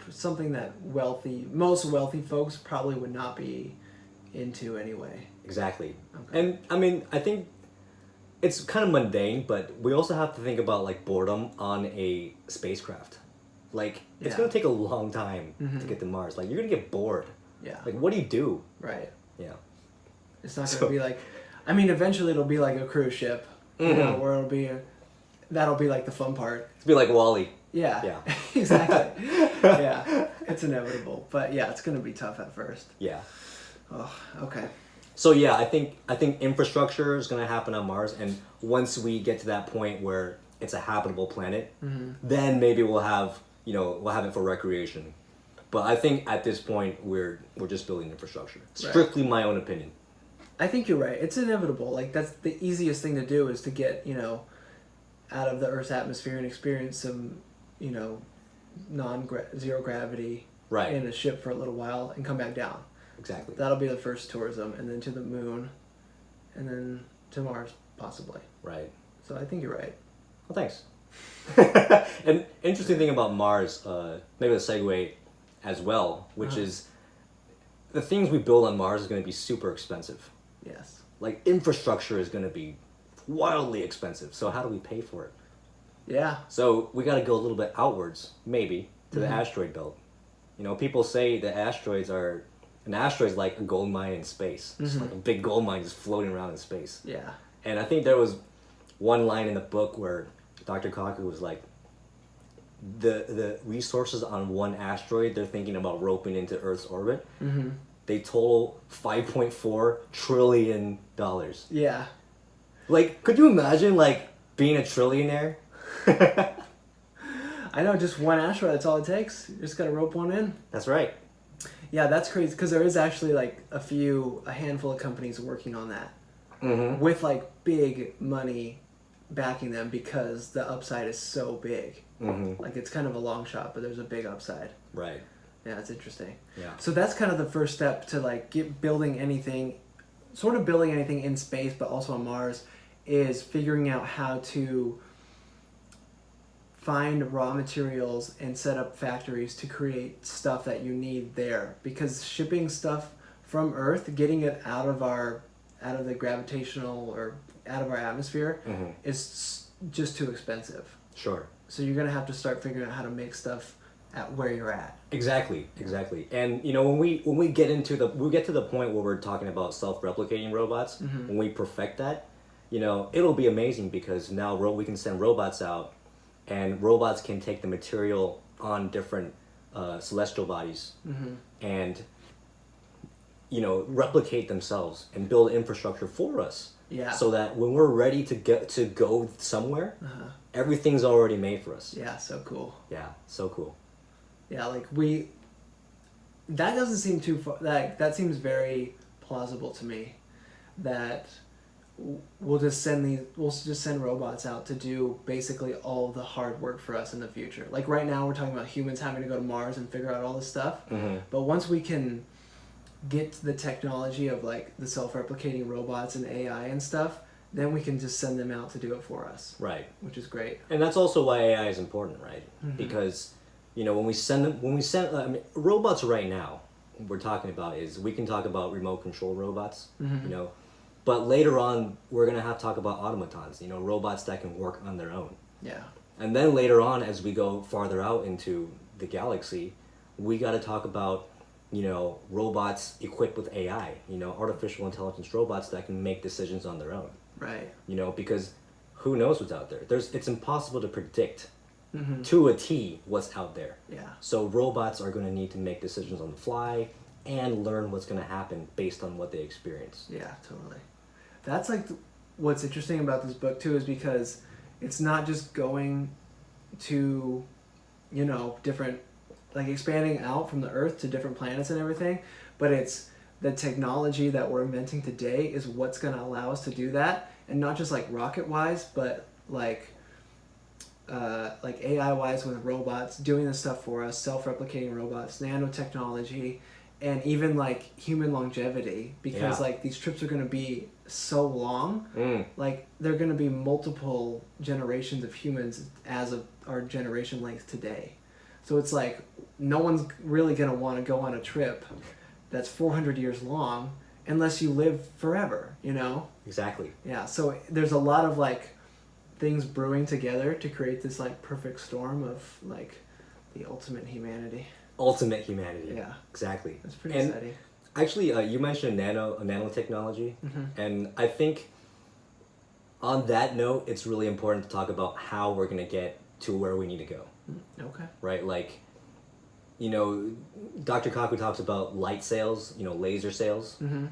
something that most wealthy folks probably would not be into anyway. Exactly. Okay. And I mean, I think it's kind of mundane, but we also have to think about like boredom on a spacecraft. Like it's going to take a long time to get to Mars. Like you're going to get bored. Yeah. Like what do you do? Right. Yeah. It's not going to be like, I mean, eventually it'll be like a cruise ship, you know, where it'll be that'll be like the fun part. It'll be like Wall-E. Yeah. Yeah. Exactly. Yeah. It's inevitable. But yeah, it's going to be tough at first. Yeah. Oh, okay. So yeah, I think infrastructure is going to happen on Mars, and once we get to that point where it's a habitable planet, then maybe we'll have it for recreation. But I think at this point we're just building infrastructure. Strictly my own opinion. I think you're right. It's inevitable. Like that's the easiest thing to do is to get, out of the Earth's atmosphere and experience some, zero gravity in a ship for a little while and come back down. Exactly. That'll be the first tourism, and then to the moon, and then to Mars, possibly. Right. So I think you're right. Well, thanks. An interesting thing about Mars, maybe a segue as well, which is the things we build on Mars is going to be super expensive. Yes. Like infrastructure is going to be wildly expensive. So how do we pay for it? Yeah. So we got to go a little bit outwards, maybe, to the asteroid belt. People say that an asteroid's like a gold mine in space. It's like a big gold mine just floating around in space. Yeah. And I think there was one line in the book where Dr. Kaku was like, the resources on one asteroid they're thinking about roping into Earth's orbit, they total $5.4 trillion. Yeah. Like, could you imagine like being a trillionaire? I know, just one asteroid, that's all it takes. You just gotta rope one in. That's right. Yeah, that's crazy, because there is actually like a handful of companies working on that. With like big money backing them because the upside is so big. Like it's kind of a long shot, but there's a big upside. Right. Yeah, it's interesting. Yeah. So that's kind of the first step to like building anything in space, but also on Mars, is figuring out how to find raw materials and set up factories to create stuff that you need there. Because shipping stuff from Earth, getting it out of the gravitational or out of our atmosphere is just too expensive. Sure. So you're gonna have to start figuring out how to make stuff at where you're at. Exactly. And when we get to the point where we're talking about self-replicating robots, when we perfect that, it'll be amazing, because now we can send robots out, and robots can take the material on different celestial bodies and replicate themselves and build infrastructure for us. Yeah. So that when we're ready to go somewhere, everything's already made for us. Yeah, so cool. Yeah, so cool. Yeah, like that doesn't seem too far, that seems very plausible to me, that we'll just send robots out to do basically all the hard work for us in the future. Like right now we're talking about humans having to go to Mars and figure out all this stuff. But once we can get to the technology of like the self-replicating robots and AI and stuff, then we can just send them out to do it for us. Right. Which is great. And that's also why AI is important, right? Because when we send robots right now, what we're talking about is we can talk about remote control robots, but later on we're going to have to talk about automatons, robots that can work on their own. Yeah. And then later on, as we go farther out into the galaxy, we got to talk about robots equipped with AI, artificial intelligence robots that can make decisions on their own. Right. Because who knows what's out there? It's impossible to predict to a T what's out there. Yeah. So robots are going to need to make decisions on the fly and learn what's going to happen based on what they experience. Yeah, totally. That's like what's interesting about this book too, is because it's not just going to, different, like expanding out from the Earth to different planets and everything, but it's the technology that we're inventing today is what's going to allow us to do that, and not just like rocket wise, but like AI wise with robots doing this stuff for us, self-replicating robots, nanotechnology, and even like human longevity, because like these trips are going to be so long, like they're going to be multiple generations of humans as of our generation length today. So it's like no one's really going to want to go on a trip that's 400 years long unless you live forever, Exactly. Yeah, so there's a lot of like things brewing together to create this like perfect storm of like the ultimate humanity. Ultimate humanity. Yeah. Exactly. That's pretty exciting. Actually, you mentioned nanotechnology, and I think On that note, it's really important to talk about how we're gonna get to where we need to go. Okay. Right? Like, Dr. Kaku talks about light sails, laser sails. Mm-hmm.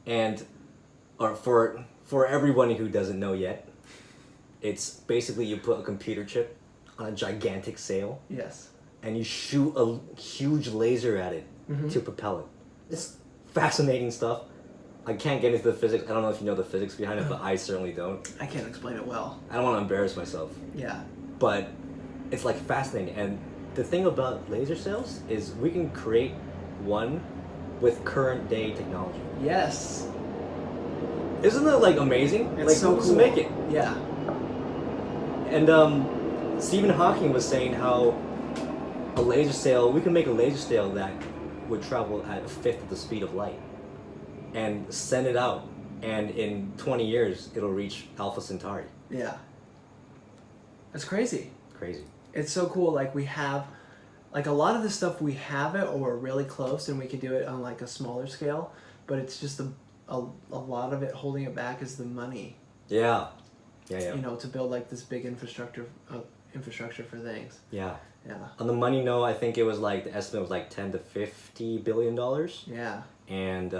And or for everyone who doesn't know yet, it's basically you put a computer chip on a gigantic sail. Yes. And you shoot a huge laser at it to propel it. It's fascinating stuff. I can't get into the physics. I don't know if you know the physics behind it, but I certainly don't. I can't explain it well. I don't want to embarrass myself. Yeah. But it's like fascinating. And the thing about laser sails is we can create one with current day technology. Yes. Isn't that like amazing? It's like so who's cool. to make it? Yeah. And Stephen Hawking was saying how we can make a laser sail that would travel at a fifth of the speed of light and send it out, and in 20 years it'll reach Alpha Centauri. Yeah. That's crazy. Crazy. It's so cool. Like we have, like a lot of the stuff we have it or we're really close and we can do it on like a smaller scale, but it's just a lot of it holding it back is the money. Yeah. To build like this big infrastructure for things. Yeah. Yeah. On the money note, I think it was like the estimate was like $10 to $50 billion. Yeah. And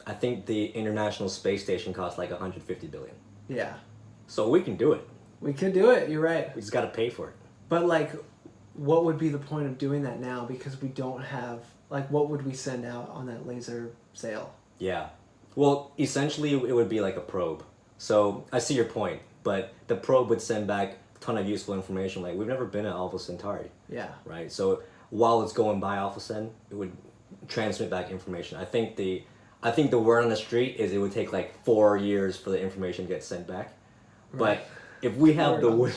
I think the International Space Station cost like $150 billion. Yeah. So we can do it. We could do it. You're right. We just got to pay for it. But like, what would be the point of doing that now? Because we don't have like, what would we send out on that laser sail? Yeah. Well, essentially, it would be like a probe. So I see your point, but the probe would send back a ton of useful information. Like we've never been at Alpha Centauri. Yeah. Right. So while it's going by Alpha Cent, it would transmit back information. I think the word on the street is it would take like 4 years for the information to get sent back. Right. But if we have the word,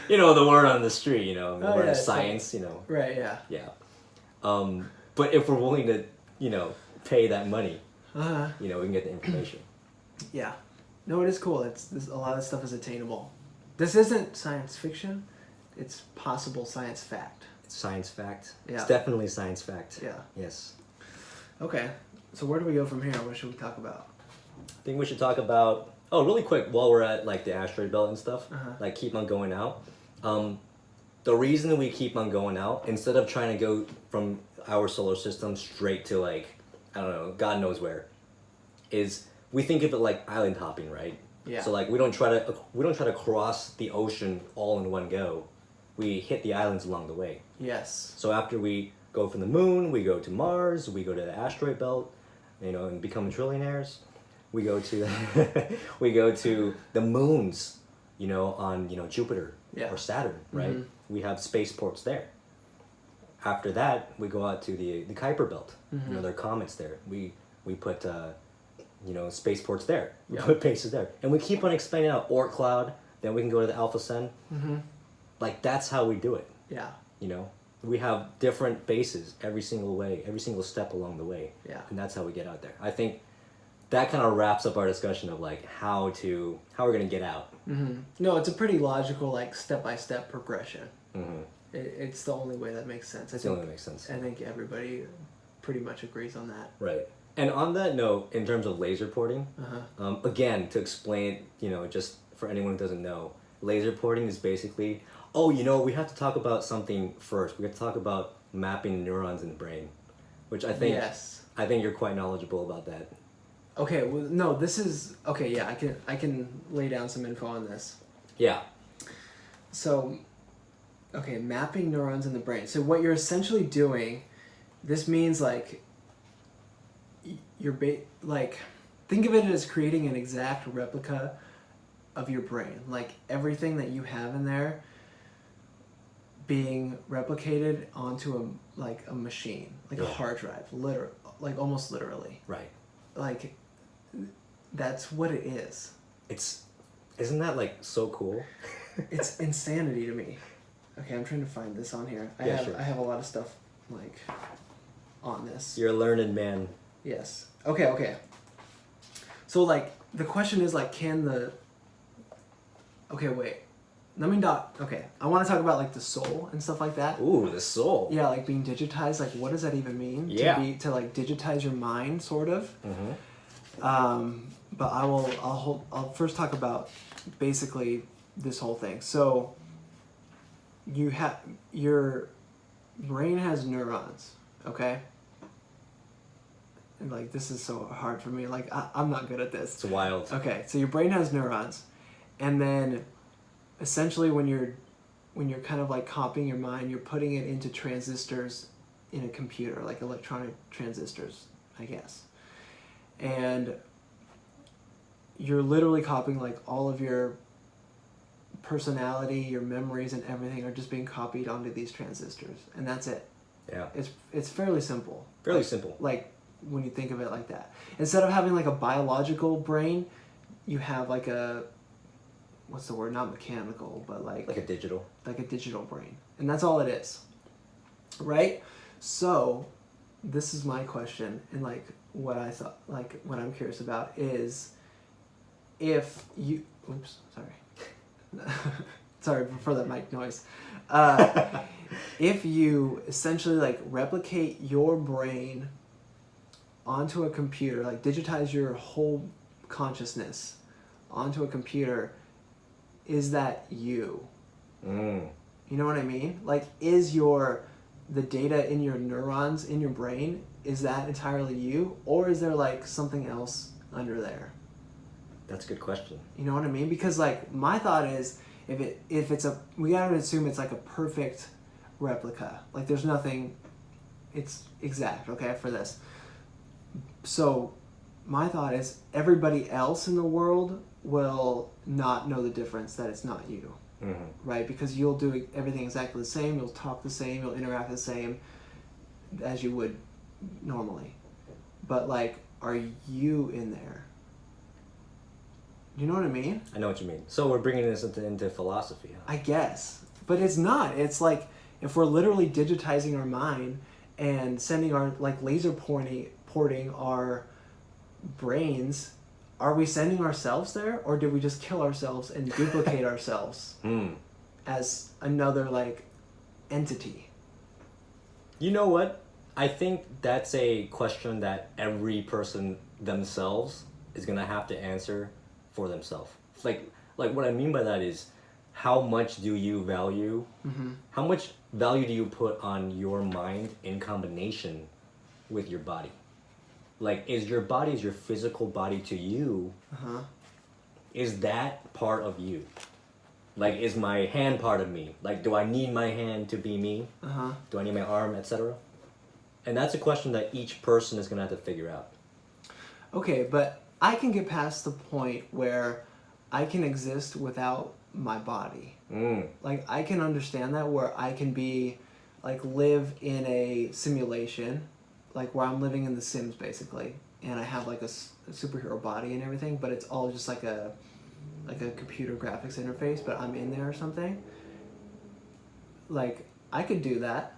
the word on the street, the word of science, Right. Yeah. Yeah. But if we're willing to, pay that money, we can get the information. Yeah. No, it is cool. A lot of stuff is attainable. This isn't science fiction. It's possible science fact. It's science fact. Yeah. It's definitely science fact. Yeah. Yes. Okay. So where do we go from here? What should we talk about? I think we should talk about, really quick, while we're at like the asteroid belt and stuff, like keep on going out. The reason we keep on going out, instead of trying to go from our solar system straight to like, I don't know, God knows where, is we think of it like island hopping, right? Yeah. So like we don't try to cross the ocean all in one go. We hit the islands along the way. Yes. So after we go from the moon, we go to Mars, we go to the asteroid belt, and become trillionaires. We go to the moons, on Jupiter or Saturn, right? Mm-hmm. We have spaceports there. After that, we go out to the Kuiper belt. Mm-hmm. There are comets there. We put spaceports there. We Yeah. put bases there, and we keep on expanding out Oort cloud. Then we can go to the Alpha Cent. Mm-hmm. Like that's how we do it. Yeah. We have different bases every single step along the way. Yeah. And that's how we get out there. I think that kind of wraps up our discussion of like how we're gonna get out. Mm-hmm. No, it's a pretty logical like step-by-step progression. Mm-hmm. It's the only way that makes sense. It's the only way that makes sense. I think everybody pretty much agrees on that. Right. And on that note, in terms of laser porting, Uh-huh. Again, to explain, just for anyone who doesn't know, laser porting is basically, we have to talk about something first. We have to talk about mapping neurons in the brain, which I think you're quite knowledgeable about that. Okay, well, no, this is okay. Yeah, I can lay down some info on this. Yeah. So, okay, mapping neurons in the brain. So what you're essentially doing, this means like think of it as creating an exact replica of your brain, like everything that you have in there being replicated onto a machine, like a hard drive, almost literally. Right. Like that's what it is. Isn't that like so cool? It's insanity to me. Okay, I'm trying to find this on here. I have a lot of stuff like on this. You're a learned man. Yes. Okay. So like the question is like okay, wait. Okay, I want to talk about like the soul and stuff like that. Ooh, the soul. Yeah, like being digitized. Like, what does that even mean? Yeah. To digitize your mind, sort of. Mm-hmm. but I'll first talk about basically this whole thing. So your brain has neurons, okay? And like this is so hard for me. Like I'm not good at this. It's wild. Okay, so your brain has neurons, and then essentially when you're kind of like copying your mind, you're putting it into transistors in a computer, like electronic transistors, I guess. And you're literally copying like all of your personality, your memories, and everything are just being copied onto these transistors, and that's it. Yeah. It's fairly simple. Fairly simple. Like when you think of it like that. Instead of having like a biological brain, you have like a, what's the word? Not mechanical, but like a digital. Like a digital brain. And that's all it is. Right? So this is my question, and like what I thought, like what I'm curious about is if you, oops, sorry. Sorry for that mic noise. If you essentially like replicate your brain onto a computer, like digitize your whole consciousness onto a computer, is that you? Mm. You know what I mean? Like, is the data in your neurons in your brain, is that entirely you, or is there like something else under there? That's a good question. You know what I mean? Because like my thought is, if it's we gotta assume it's like a perfect replica. Like there's nothing, it's exact, okay, for this. So my thought is everybody else in the world will not know the difference that it's not you. Mm-hmm. Right? Because you'll do everything exactly the same, you'll talk the same, you'll interact the same as you would normally. But like, are you in there? You know what I mean? I know what you mean. So we're bringing this into philosophy, huh? I guess. But it's not. It's like, if we're literally digitizing our mind and sending our, like, laser porting our brains, are we sending ourselves there, or did we just kill ourselves and duplicate ourselves as another, like, entity? You know what? I think that's a question that every person themselves is going to have to answer for themselves. Like what I mean by that is, how much do you value, how much value do you put on your mind in combination with your body? Like, is your physical body to you, is that part of you? Like, is my hand part of me? Like, do I need my hand to be me? Do I need my arm, etc.? And that's a question that each person is going to have to figure out. Okay, but I can get past the point where I can exist without my body. Like, I can understand that, where I can be, like, live in a simulation, like where I'm living in The Sims, basically, and I have like a superhero body and everything, but it's all just like a computer graphics interface, but I'm in there or something. Like, I could do that,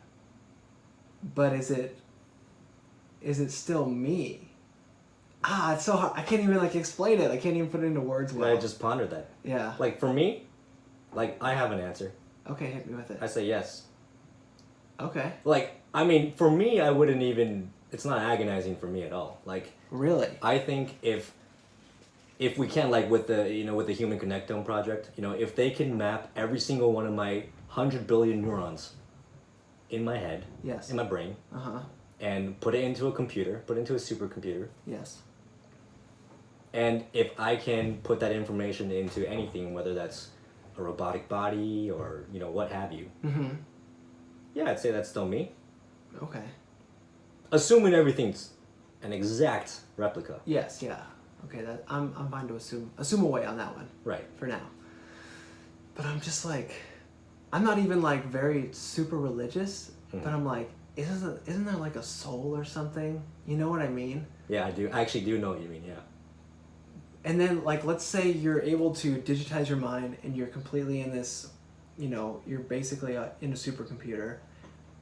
but is it still me? It's so hard. I can't even like explain it. I can't even put it into words well. I just pondered that. Yeah. Like, for me, like, I have an answer. Okay, hit me with it. I say yes. Okay. Like, I mean, for me, I wouldn't even, it's not agonizing for me at all. Like, really? I think if we can, like, with the Human Connectome project, if they can map every single one of my 100 billion neurons in my head, yes, in my brain, and put it into a computer, put it into a supercomputer, yes, and if I can put that information into anything, whether that's a robotic body or, what have you, yeah, I'd say that's still me. Okay. Assuming everything's an exact replica. Yes, yeah. Okay, that I'm fine to assume away on that one. Right. For now. But I'm just like, I'm not even like very super religious, but I'm like, isn't there like a soul or something? You know what I mean? Yeah, I do. I actually do know what you mean, yeah. And then, like, let's say you're able to digitize your mind and you're completely in this, you're basically in a supercomputer,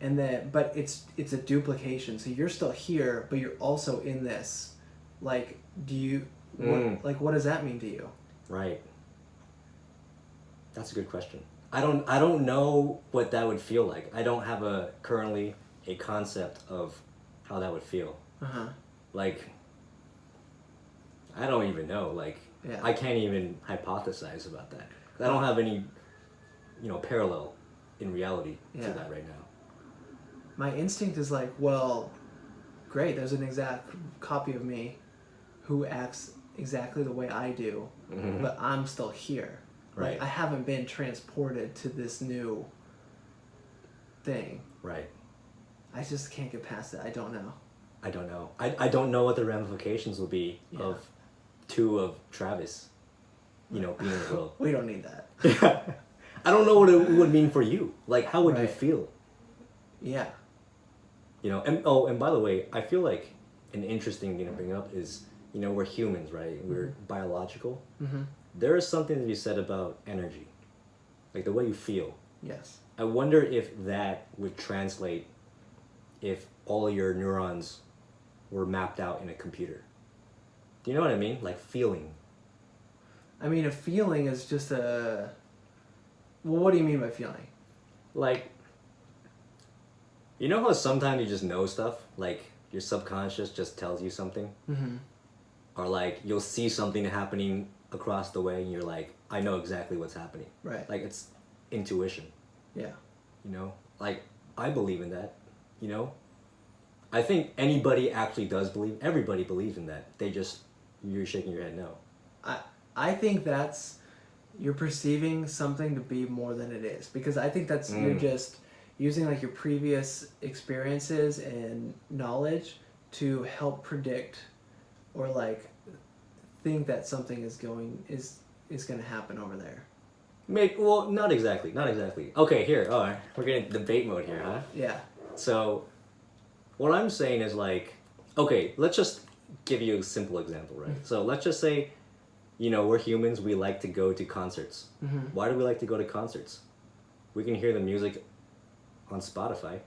and then, but it's a duplication. So you're still here, but you're also in this. Like, what does that mean to you? Right. That's a good question. I don't know what that would feel like. I don't have currently a concept of how that would feel. Like, I don't even know. Like, Yeah. I can't even hypothesize about that. I don't have any, parallel in reality to Yeah. that right now. My instinct is like, well, great, there's an exact copy of me who acts exactly the way I do, Mm-hmm. but I'm still here. Right. Like, I haven't been transported to this new thing. Right. I just can't get past it. I don't know. I don't know. I don't know what the ramifications will be Yeah. of two of Travis, being in the world. We don't need that. I don't know what it would mean for you. Like, how would you Right. feel? Yeah. And by the way, I feel like an interesting thing to bring up is, we're humans, right? We're biological. Mm-hmm. There is something to be said about energy, like the way you feel. Yes. I wonder if that would translate if all your neurons were mapped out in a computer. Do you know what I mean? Like feeling. I mean, a feeling is just a... Well, what do you mean by feeling? Like, you know how sometimes you just know stuff? Like, your subconscious just tells you something? Mm-hmm. Or like, you'll see something happening across the way and you're like, I know exactly what's happening. Right. Like, it's intuition. Yeah. Like, I believe in that, I think anybody actually does believe, everybody believes in that. You're shaking your head no. I think that's... You're perceiving something to be more than it is. Because I think that's... You're just using, like, your previous experiences and knowledge to help predict or, like, think that something is going to happen over there. Well, not exactly. Okay, here, all right. We're getting debate mode here, huh? Yeah. So, what I'm saying is like, okay, let's just give you a simple example, right? So let's just say, we're humans, we like to go to concerts. Mm-hmm. Why do we like to go to concerts? We can hear the music on Spotify.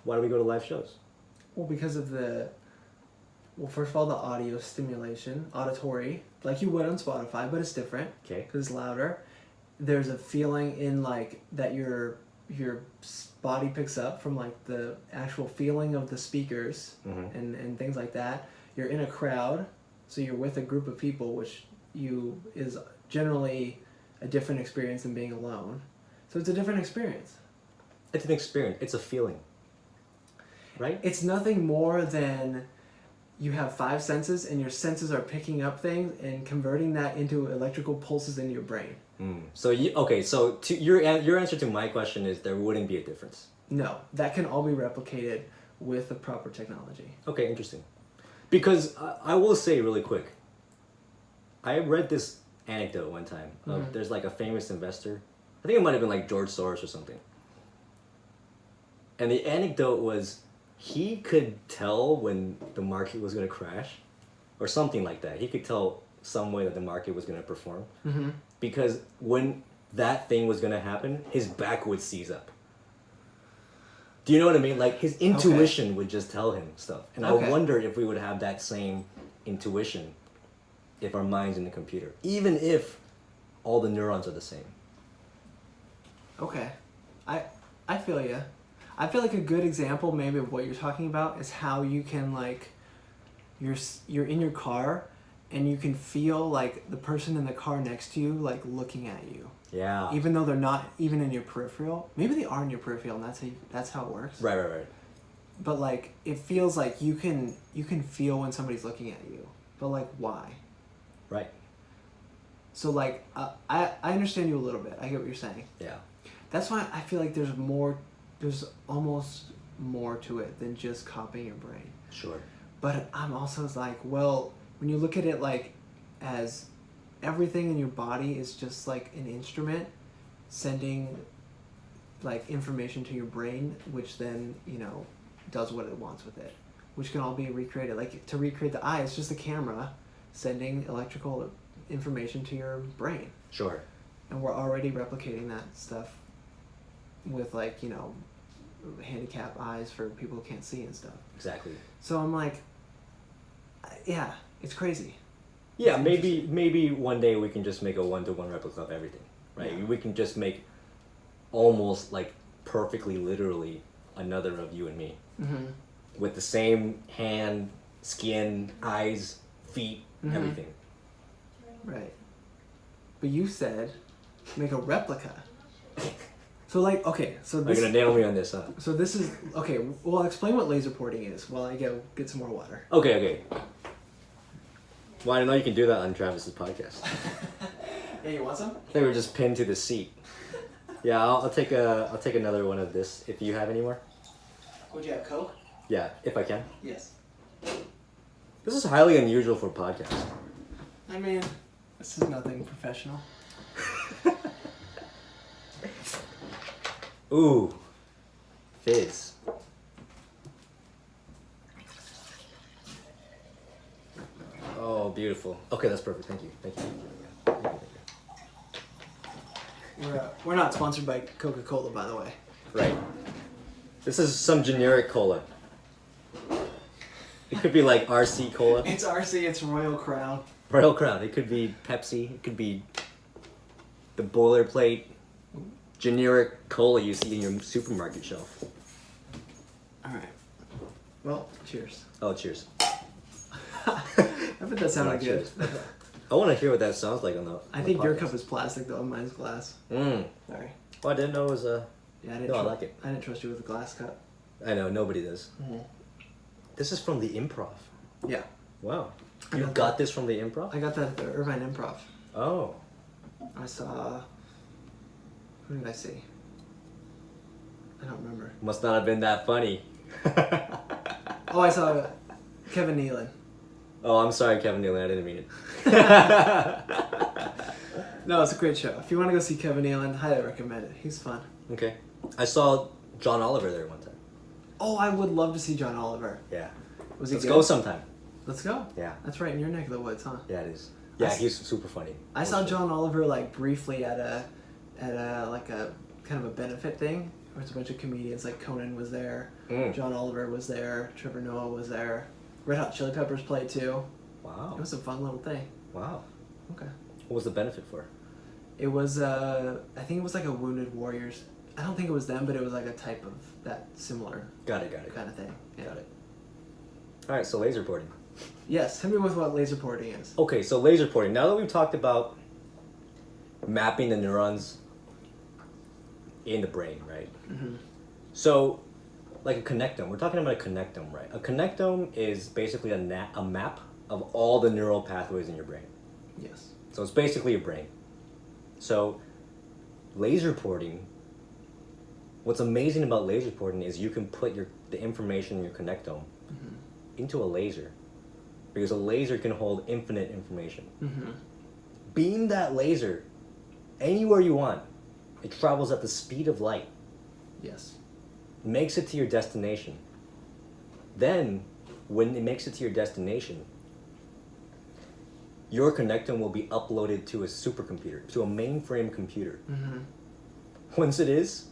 Why do we go to live shows? Well, because of well, first of all, the audio stimulation, auditory, like you would on Spotify, but it's different. Okay. Because it's louder. There's a feeling in, like, that your body picks up from, like, the actual feeling of the speakers and things like that. You're in a crowd, so you're with a group of people, which is generally a different experience than being alone. So it's a different experience. It's an experience. It's a feeling. Right? It's nothing more than you have 5 senses, and your senses are picking up things and converting that into electrical pulses in your brain. So your answer to my question is there wouldn't be a difference. No, that can all be replicated with the proper technology. Okay, interesting. Because I will say really quick, I read this anecdote one time of there's like a famous investor. I think it might have been like George Soros or something. And the anecdote was he could tell when the market was going to crash or something like that. He could tell some way that the market was going to perform. Mm-hmm. Because when that thing was going to happen, his back would seize up. Do you know what I mean? Like, his intuition would just tell him stuff. And I wonder if we would have that same intuition if our mind's in the computer. Even if all the neurons are the same. Okay. I feel you. I feel like a good example maybe of what you're talking about is how you can, like, you're in your car and you can feel, like, the person in the car next to you, like, looking at you. Yeah. Even though they're not even in your peripheral. Maybe they are in your peripheral and that's how it works. Right. But, like, it feels like you can feel when somebody's looking at you. But, like, why? Right. So, like, I understand you a little bit. I get what you're saying. Yeah. That's why I feel like there's almost more to it than just copying your brain. Sure. But I'm also like, well, when you look at it, like, as everything in your body is just like an instrument sending, like, information to your brain, which then, does what it wants with it, which can all be recreated. Like, to recreate the eye, it's just a camera sending electrical information to your brain. Sure. And we're already replicating that stuff with, like, handicap eyes for people who can't see and stuff. Exactly. So I'm like, yeah, it's crazy. Yeah, maybe one day we can just make a 1-to-1 replica of everything, right? Yeah. We can just make almost, like, perfectly literally another of you and me. Mm-hmm. With the same hand, skin, eyes, feet, everything. Right. But you said make a replica. So like, okay, so You're this... gonna nail me on this, huh? So this is... Okay, well, explain what laser porting is while I go get some more water. Okay. Well, I know you can do that on Travis's podcast. Yeah, you want some? They were just pinned to the seat. Yeah, I'll take another one of this if you have any more. Would you have Coke? Yeah, if I can. Yes. This is highly unusual for a podcast. I mean, this is nothing professional. Ooh, fizz. Oh, beautiful. Okay, that's perfect. Thank you. We're not sponsored by Coca-Cola, by the way. Right. This is some generic cola. It could be like RC cola. It's RC, it's Royal Crown. Royal Crown. It could be Pepsi. It could be the boilerplate generic cola you see in your supermarket shelf. Alright. Well, cheers. Oh, cheers. I bet that sounded good. I want to hear what that sounds like on the. I think your cup is plastic though, and mine's glass. Sorry. Well, I didn't know it was a. Yeah, I like it. I didn't trust you with a glass cup. I know, nobody does. Mm-hmm. This is from the Improv. Yeah. Wow. You got this from the Improv? I got that at the Irvine Improv. Oh. I saw... Who did I see? I don't remember. Must not have been that funny. Oh, I saw Kevin Nealon. Oh, I'm sorry, Kevin Nealon. I didn't mean it. No, it's a great show. If you want to go see Kevin Nealon, highly recommend it. He's fun. Okay. I saw John Oliver there one time. Oh, I would love to see John Oliver. Yeah. Was he Let's good? go sometime. Let's go. Yeah. That's right in your neck of the woods, huh? Yeah, it is. Yeah, he's super funny. I saw John Oliver like briefly at a like a kind of a benefit thing where it's a bunch of comedians. Like Conan was there, John Oliver was there, Trevor Noah was there, Red Hot Chili Peppers played too. Wow. It was a fun little thing. Wow. Okay. What was the benefit for? It was I think it was like a Wounded Warriors. I don't think it was them, but it was like a type of that similar. Got it. Kind of thing. Yeah. Got it. All right, so laser porting. Yes, hit me with what laser porting is. Okay, so laser porting. Now that we've talked about mapping the neurons in the brain, right? Mm-hmm. So, like a connectome. We're talking about a connectome, right? A connectome is basically a map of all the neural pathways in your brain. Yes. So it's basically a brain. So, laser porting. What's amazing about laser porting is you can put the information in your connectome into a laser, because a laser can hold infinite information. Mm-hmm. Beam that laser anywhere you want. It travels at the speed of light. Yes. Makes it to your destination. Then, when it makes it to your destination, your connectome will be uploaded to a supercomputer, to a mainframe computer. Mm-hmm. Once it is,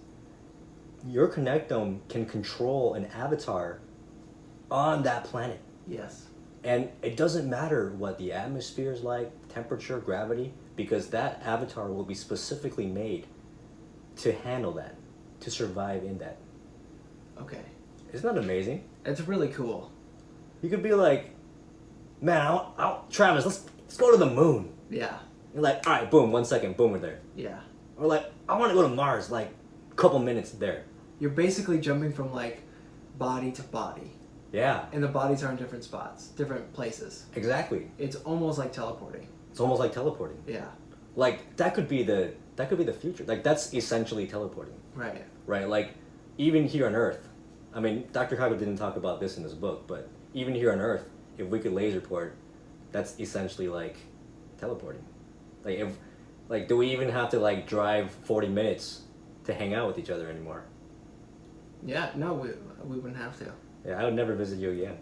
your connectome can control an avatar on that planet. Yes. And it doesn't matter what the atmosphere is like, temperature, gravity, because that avatar will be specifically made to handle that, to survive in that. Okay. Isn't that amazing? It's really cool. You could be like, man, Travis, let's go to the moon. Yeah. You're like, all right, boom, 1 second, boom, we're there. Yeah. Or like, I want to go to Mars, like, a couple minutes there. You're basically jumping from like body to body. Yeah. And the bodies are in different spots, different places. Exactly. It's almost like teleporting. It's almost like teleporting. Yeah. Like, that could be the future. Like, that's essentially teleporting. Right. Right? Like, even here on Earth, I mean, Dr. Kaku didn't talk about this in his book, but even here on Earth, if we could laser port, that's essentially like teleporting. Like, do we even have to like drive 40 minutes to hang out with each other anymore? Yeah, no, we wouldn't have to. Yeah, I would never visit you again.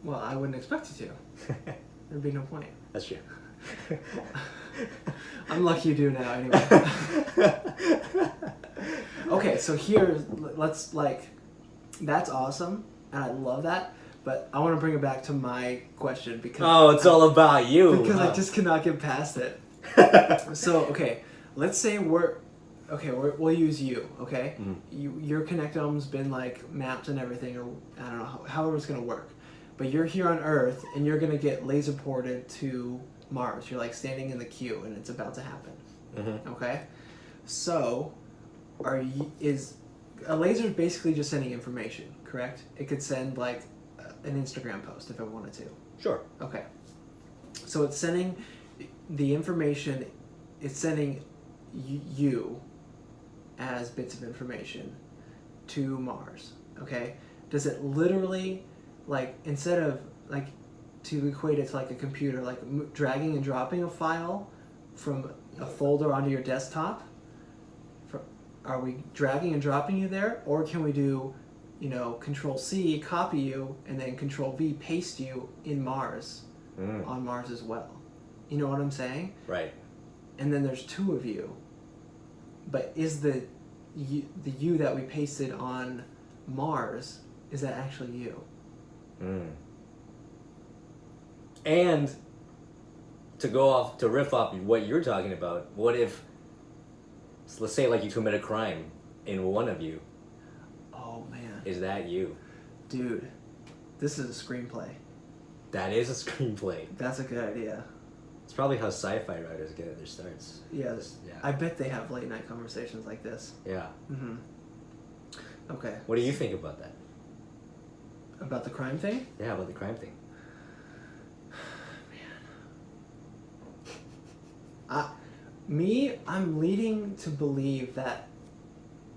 Well, I wouldn't expect you to. There'd be no point. That's true. I'm lucky you do now anyway. Okay, so here, let's like, that's awesome, and I love that, but I want to bring it back to my question because... Oh, it's all about you. Because I just cannot get past it. So, okay, let's say we'll use you, okay? Mm-hmm. Your connectome's been like mapped and everything, or I don't know, however it's going to work. but you're here on Earth and you're gonna get laser ported to Mars. You're like standing in the queue and it's about to happen. Mm-hmm. Okay, so is a laser basically just sending information, correct? It could send like an Instagram post if it wanted to. Sure. Okay, so it's sending the information. It's sending you as bits of information to Mars. Okay, does it literally, like, instead of like, to equate it to like a computer, like dragging and dropping a file from a folder onto your desktop? Are we dragging and dropping you there, or can we do, Control C, copy you, and then Control V, paste you in Mars, on Mars as well? You know what I'm saying? Right. And then there's two of you, but is the you that we pasted on Mars, is that actually you? And to riff off what you're talking about, what if, let's say like you commit a crime in one of you. Oh man. Is that you? Dude, this is a screenplay. That is a screenplay. That's a good idea. It's probably how sci-fi writers get their starts. Yeah, Yeah. I bet they have late night conversations like this. Yeah. Mm-hmm. Okay. What do you think about that? About the crime thing? Yeah, about the crime thing. I'm leading to believe that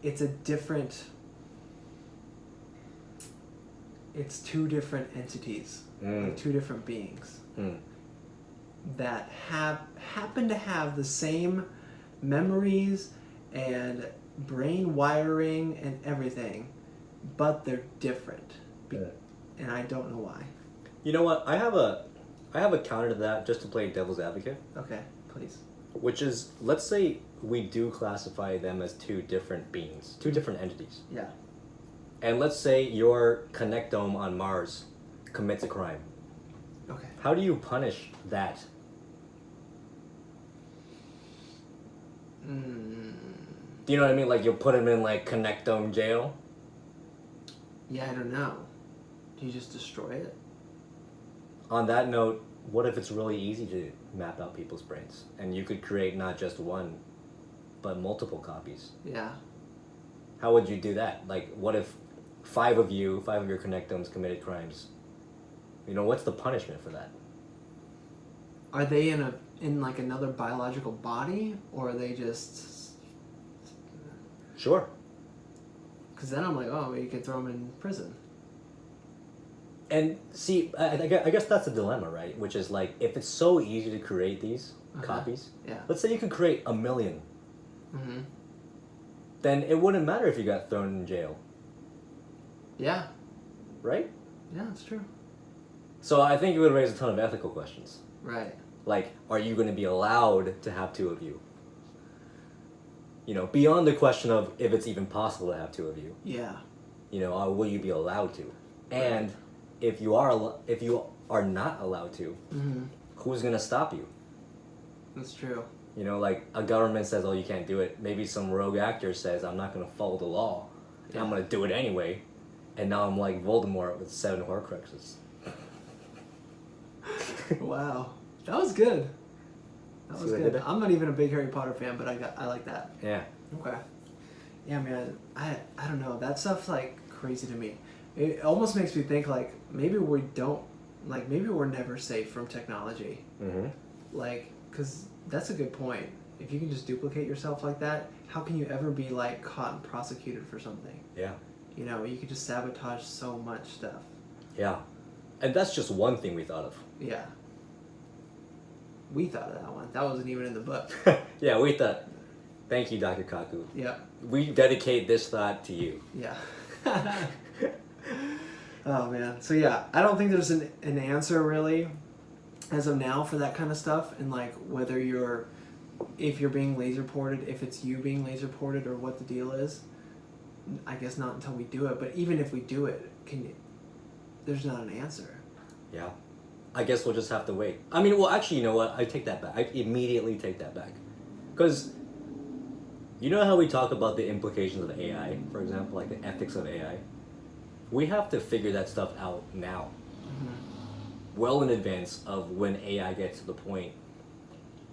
it's two different entities, like two different beings that happen to have the same memories and brain wiring and everything, but they're different. And I don't know why. You know what? I have a counter to that, just to play devil's advocate. Okay, please. Which is, let's say we do classify them as two different beings, two different entities. Yeah. And let's say your connectome on Mars commits a crime. Okay. How do you punish that? Do you know what I mean? Like, you'll put him in, like, connectome jail? Yeah, I don't know. Do you just destroy it? On that note, what if it's really easy to map out people's brains? And you could create not just one, but multiple copies. Yeah. How would you do that? Like, what if five of your connectomes committed crimes? What's the punishment for that? Are they in like another biological body, or are they just? Sure. Because then I'm like, oh, you could throw them in prison. And see, I guess that's the dilemma, right? Which is like, if it's so easy to create these copies, yeah. Let's say you could create 1 million. Mm-hmm. Then it wouldn't matter if you got thrown in jail. Yeah. Right? Yeah, that's true. So I think it would raise a ton of ethical questions. Right. Like, are you going to be allowed to have two of you? Beyond the question of if it's even possible to have two of you. Yeah. Will you be allowed to? And if you are not allowed to, who's going to stop you? That's true. Like a government says, oh, you can't do it. Maybe some rogue actor says, I'm not going to follow the law. And I'm going to do it anyway. And now I'm like Voldemort with 7 Horcruxes. Wow. That was good. That was See what I good. did? I'm not even a big Harry Potter fan, but I like that. Yeah. Okay. Yeah, man. I don't know. That stuff's like crazy to me. It almost makes me think like maybe we're never safe from technology. Mm-hmm. Like, because that's a good point. If you can just duplicate yourself like that, how can you ever be like caught and prosecuted for something? Yeah. You could just sabotage so much stuff. Yeah. And that's just one thing we thought of. Yeah. We thought of that one. That wasn't even in the book. Yeah, we thought. Thank you, Dr. Kaku. Yep. We dedicate this thought to you. Yeah. Oh, man. So, yeah, I don't think there's an answer, really, as of now for that kind of stuff. And, like, if you're being laser ported, if it's you being laser ported or what the deal is. I guess not until we do it. But even if we do it, there's not an answer. Yeah. I guess we'll just have to wait. I mean, well, actually, you know what? I take that back. I immediately take that back. Because, you know how we talk about the implications of AI, for example, like the ethics of AI? We have to figure that stuff out now. well in advance of when AI gets to the point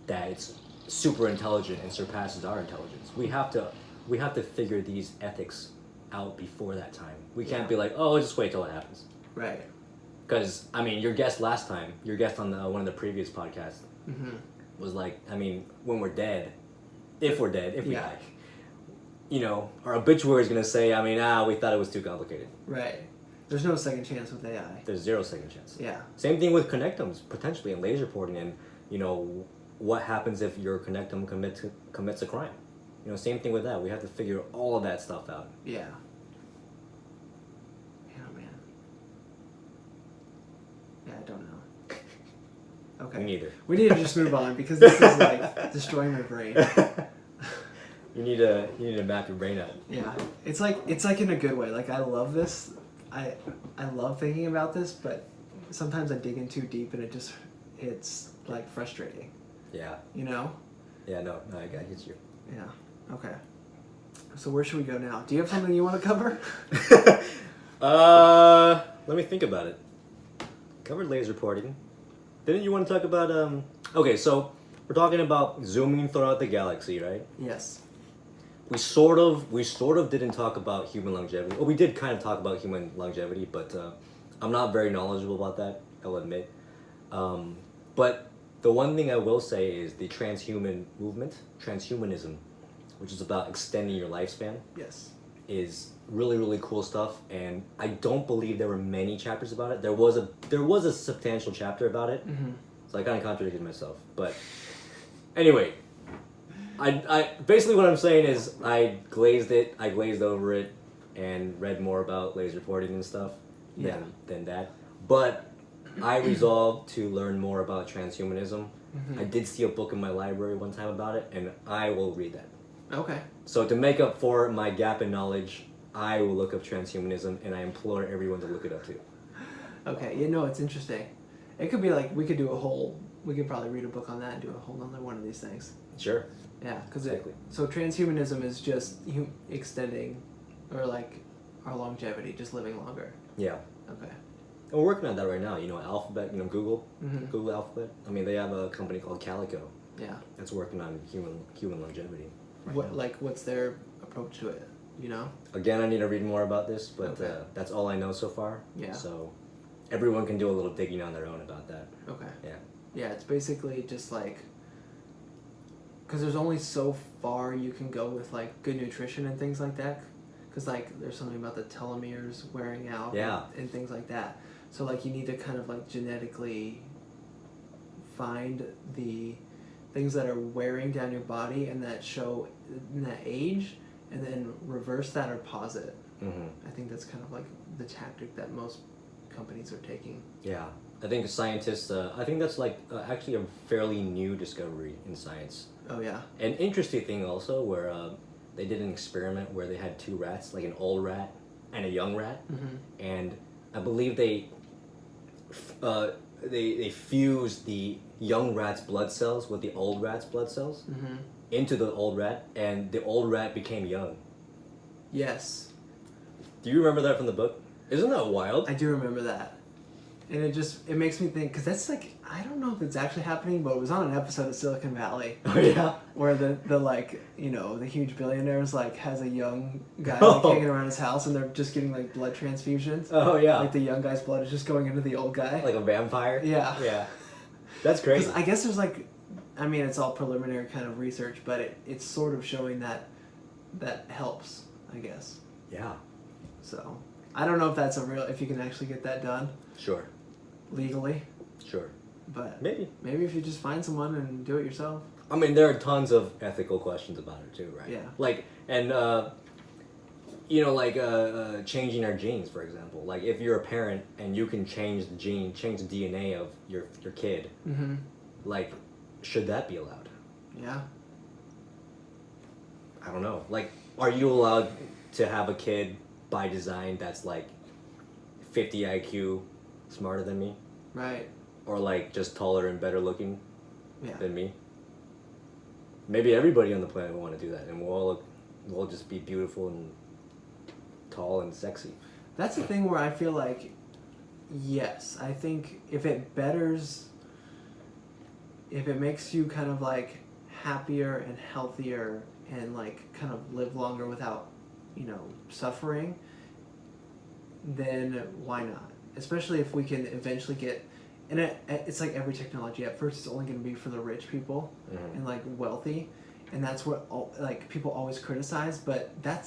that it's super intelligent and surpasses our intelligence. We have to figure these ethics out before that time. We can't be like, oh, just wait till it happens. Right. Because I mean, your guest on one of the previous podcasts was like, I mean, when we're dead, if we die, you know, our obituary is gonna say, I mean, we thought it was too complicated. Right. There's no second chance with AI. There's 0 second chance. Yeah. Same thing with connectums, potentially, and laser porting, and, you know, what happens if your connectum commits a crime? You know, same thing with that. We have to figure all of that stuff out. Yeah. Yeah, man. Yeah, I don't know. Okay. Me neither. We need to just move on because this is like destroying my brain. You need to map your brain out. Yeah. It's like in a good way. Like I love this. I love thinking about this, but sometimes I dig in too deep and it's like frustrating. Yeah. You know? Yeah, no, I get you. Yeah. Okay. So where should we go now? Do you have something you want to cover? Let me think about it. Covered laser porting. Didn't you want to talk about okay, so we're talking about zooming throughout the galaxy, right? Yes. We sort of didn't talk about human longevity. Well, we did kind of talk about human longevity, but I'm not very knowledgeable about that, I'll admit. But the one thing I will say is the transhuman movement, transhumanism, which is about extending your lifespan. Yes. Is really, really cool stuff, and I don't believe there were many chapters about it. There was a substantial chapter about it, so I kind of contradicted myself. But anyway, I basically what I'm saying is I glazed over it, and read more about laser porting and stuff than that. But I resolved to learn more about transhumanism. I did see a book in my library one time about it, and I will read that. Okay. So to make up for my gap in knowledge, I will look up transhumanism, and I implore everyone to look it up too. Okay, you know, it's interesting. It could be like, we could probably read a book on that and do a whole nother one of these things. Sure. Yeah, because Exactly. So transhumanism is just extending, or like, our longevity, just living longer. Yeah. Okay. And we're working on that right now. You know, Alphabet, you know, Google Alphabet. I mean, they have a company called Calico. Yeah. That's working on human longevity. What's their approach to it? You know? Again, I need to read more about this, but that's all I know so far. Yeah. So everyone can do a little digging on their own about that. Okay. Yeah. Yeah, it's basically just like, because there's only so far you can go with like good nutrition and things like that. Because like there's something about the telomeres wearing out. Yeah. And things like that. So like you need to kind of like genetically find the things that are wearing down your body and that show in that age, and then reverse that or pause it. I think that's kind of like the tactic that most companies are taking. Yeah. I think scientists, I think that's like actually a fairly new discovery in science. Oh yeah. An interesting thing also where they did an experiment where they had 2 rats, like an old rat and a young rat, and I believe they fused the young rat's blood cells with the old rat's blood cells into the old rat, and the old rat became young. Yes. Do you remember that from the book? Isn't that wild? I do remember that. And it makes me think, because that's like, I don't know if it's actually happening, but it was on an episode of Silicon Valley. Oh yeah? Where the like, you know, the huge billionaires like has a young guy like hanging around his house, and they're just getting like blood transfusions. Oh yeah. Like the young guy's blood is just going into the old guy. Like a vampire? Yeah. Yeah. That's crazy. I guess there's like, I mean, it's all preliminary kind of research, but it's sort of showing that helps, I guess. Yeah. So, I don't know if that's if you can actually get that done. Sure. Legally. Sure. But maybe if you just find someone and do it yourself. I mean, there are tons of ethical questions about it too, right? Yeah. Like, and you know, like changing our genes, for example. Like, if you're a parent and you can change the DNA of your kid, like, should that be allowed? Yeah. I don't know. Like, are you allowed to have a kid by design that's like 50 IQ, smarter than me? Right. Or like just taller and better looking than me? Maybe everybody on the planet will want to do that, and we'll just be beautiful and tall and sexy. That's the thing where I feel like Yes, I think if it betters, if it makes you kind of like happier and healthier and like kind of live longer without, suffering, then why not? Especially if we can eventually get, and it's like every technology. At first, it's only going to be for the rich people and like wealthy, and that's what like people always criticize. But that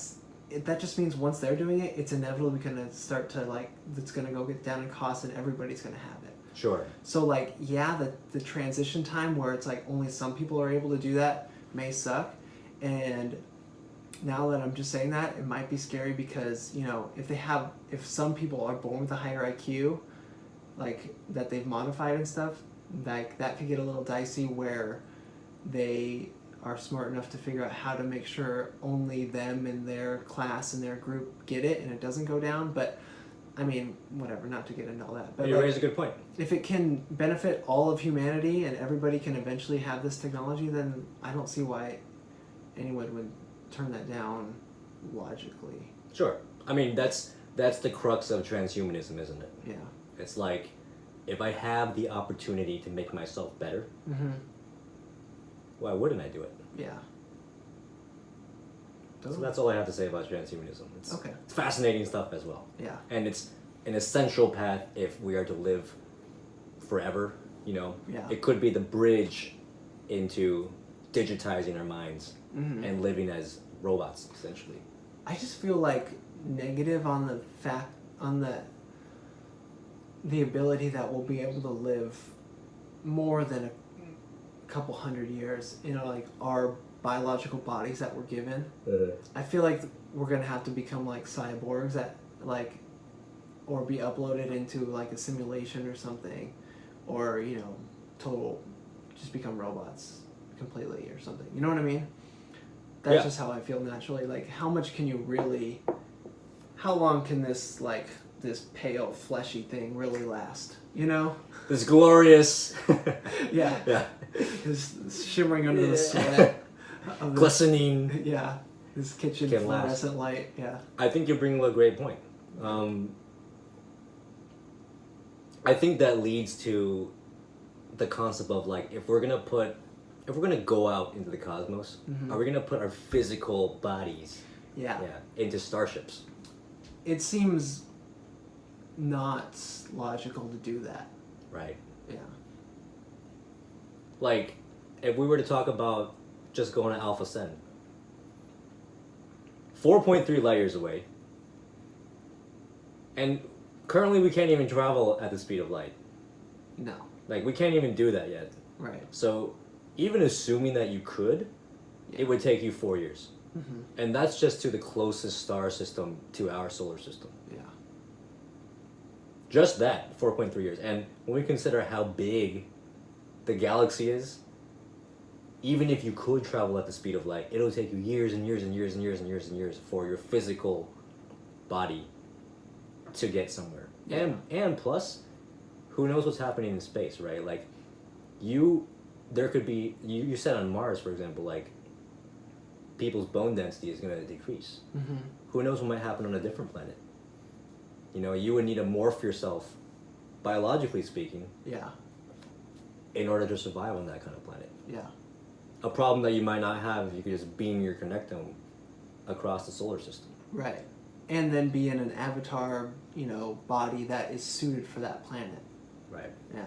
just means once they're doing it, it's inevitably going to start to like it's going to go get down in cost, and everybody's going to have it. Sure. So like the transition time where it's like only some people are able to do that may suck, and now that I'm just saying that, it might be scary because if some people are born with a higher IQ, like that they've modified and stuff, like that could get a little dicey where they are smart enough to figure out how to make sure only them and their class and their group get it and it doesn't go down. But I mean, whatever, not to get into all that. But you raise a good point. If it can benefit all of humanity and everybody can eventually have this technology, then I don't see why anyone would turn that down logically. Sure. I mean, that's the crux of transhumanism, isn't it? Yeah. It's like, if I have the opportunity to make myself better, why wouldn't I do it? Yeah. So that's all I have to say about transhumanism. It's fascinating stuff as well. Yeah. And it's an essential path if we are to live forever, Yeah. It could be the bridge into digitizing our minds and living as robots, essentially. I just feel like negative on the ability that we'll be able to live more than a couple hundred years in like our biological bodies that we're given. I feel like we're gonna have to become like cyborgs that like, or be uploaded into like a simulation or something, or total just become robots completely or something. You know what I mean? That's just how I feel naturally. Like, how much can you really? How long can this pale fleshy thing really last? This glorious. Yeah. Yeah. This shimmering under the sweat. Glistening. Yeah. This kitchen Can fluorescent light. Yeah. I think you're bringing a great point. I think that leads to the concept of like, if we're gonna go out into the cosmos, are we gonna put our physical bodies into starships? It seems not logical to do that. Right. Yeah. Like, if we were to talk about just going to Alpha Centauri, 4.3 light years away, and currently we can't even travel at the speed of light. No. Like, we can't even do that yet. Right. So, even assuming that you could, it would take you 4 years. And that's just to the closest star system to our solar system. Yeah. Just that, 4.3 years. And when we consider how big the galaxy is, even if you could travel at the speed of light, it'll take you years and years and years and years and years and years for your physical body to get somewhere. Yeah. And plus, who knows what's happening in space, right? Like, there could be, you said on Mars, for example, like, people's bone density is going to decrease. Who knows what might happen on a different planet? You would need to morph yourself, biologically speaking, in order to survive on that kind of planet. Yeah. A problem that you might not have if you could just beam your connectome across the solar system. Right. And then be in an avatar, body that is suited for that planet. Right. Yeah.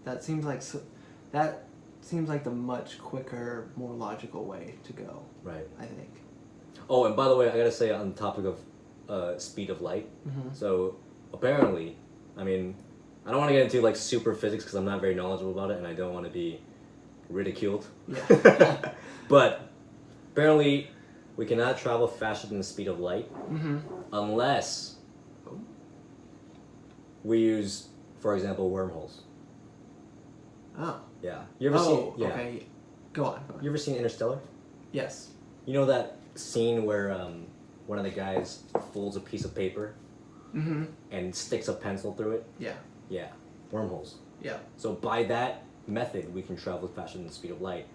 That seems like the much quicker, more logical way to go. Right. I think. Oh, and by the way, I gotta say on the topic of speed of light. So apparently, I mean, I don't want to get into like super physics because I'm not very knowledgeable about it, and I don't want to be ridiculed. Yeah. But apparently, we cannot travel faster than the speed of light unless we use, for example, wormholes. Oh. Yeah. You ever seen? Yeah. Okay. Go on. You ever seen Interstellar? Yes. You know that scene where one of the guys folds a piece of paper and sticks a pencil through it? Yeah. Yeah. Wormholes. Yeah. So by that method, we can travel faster than the speed of light.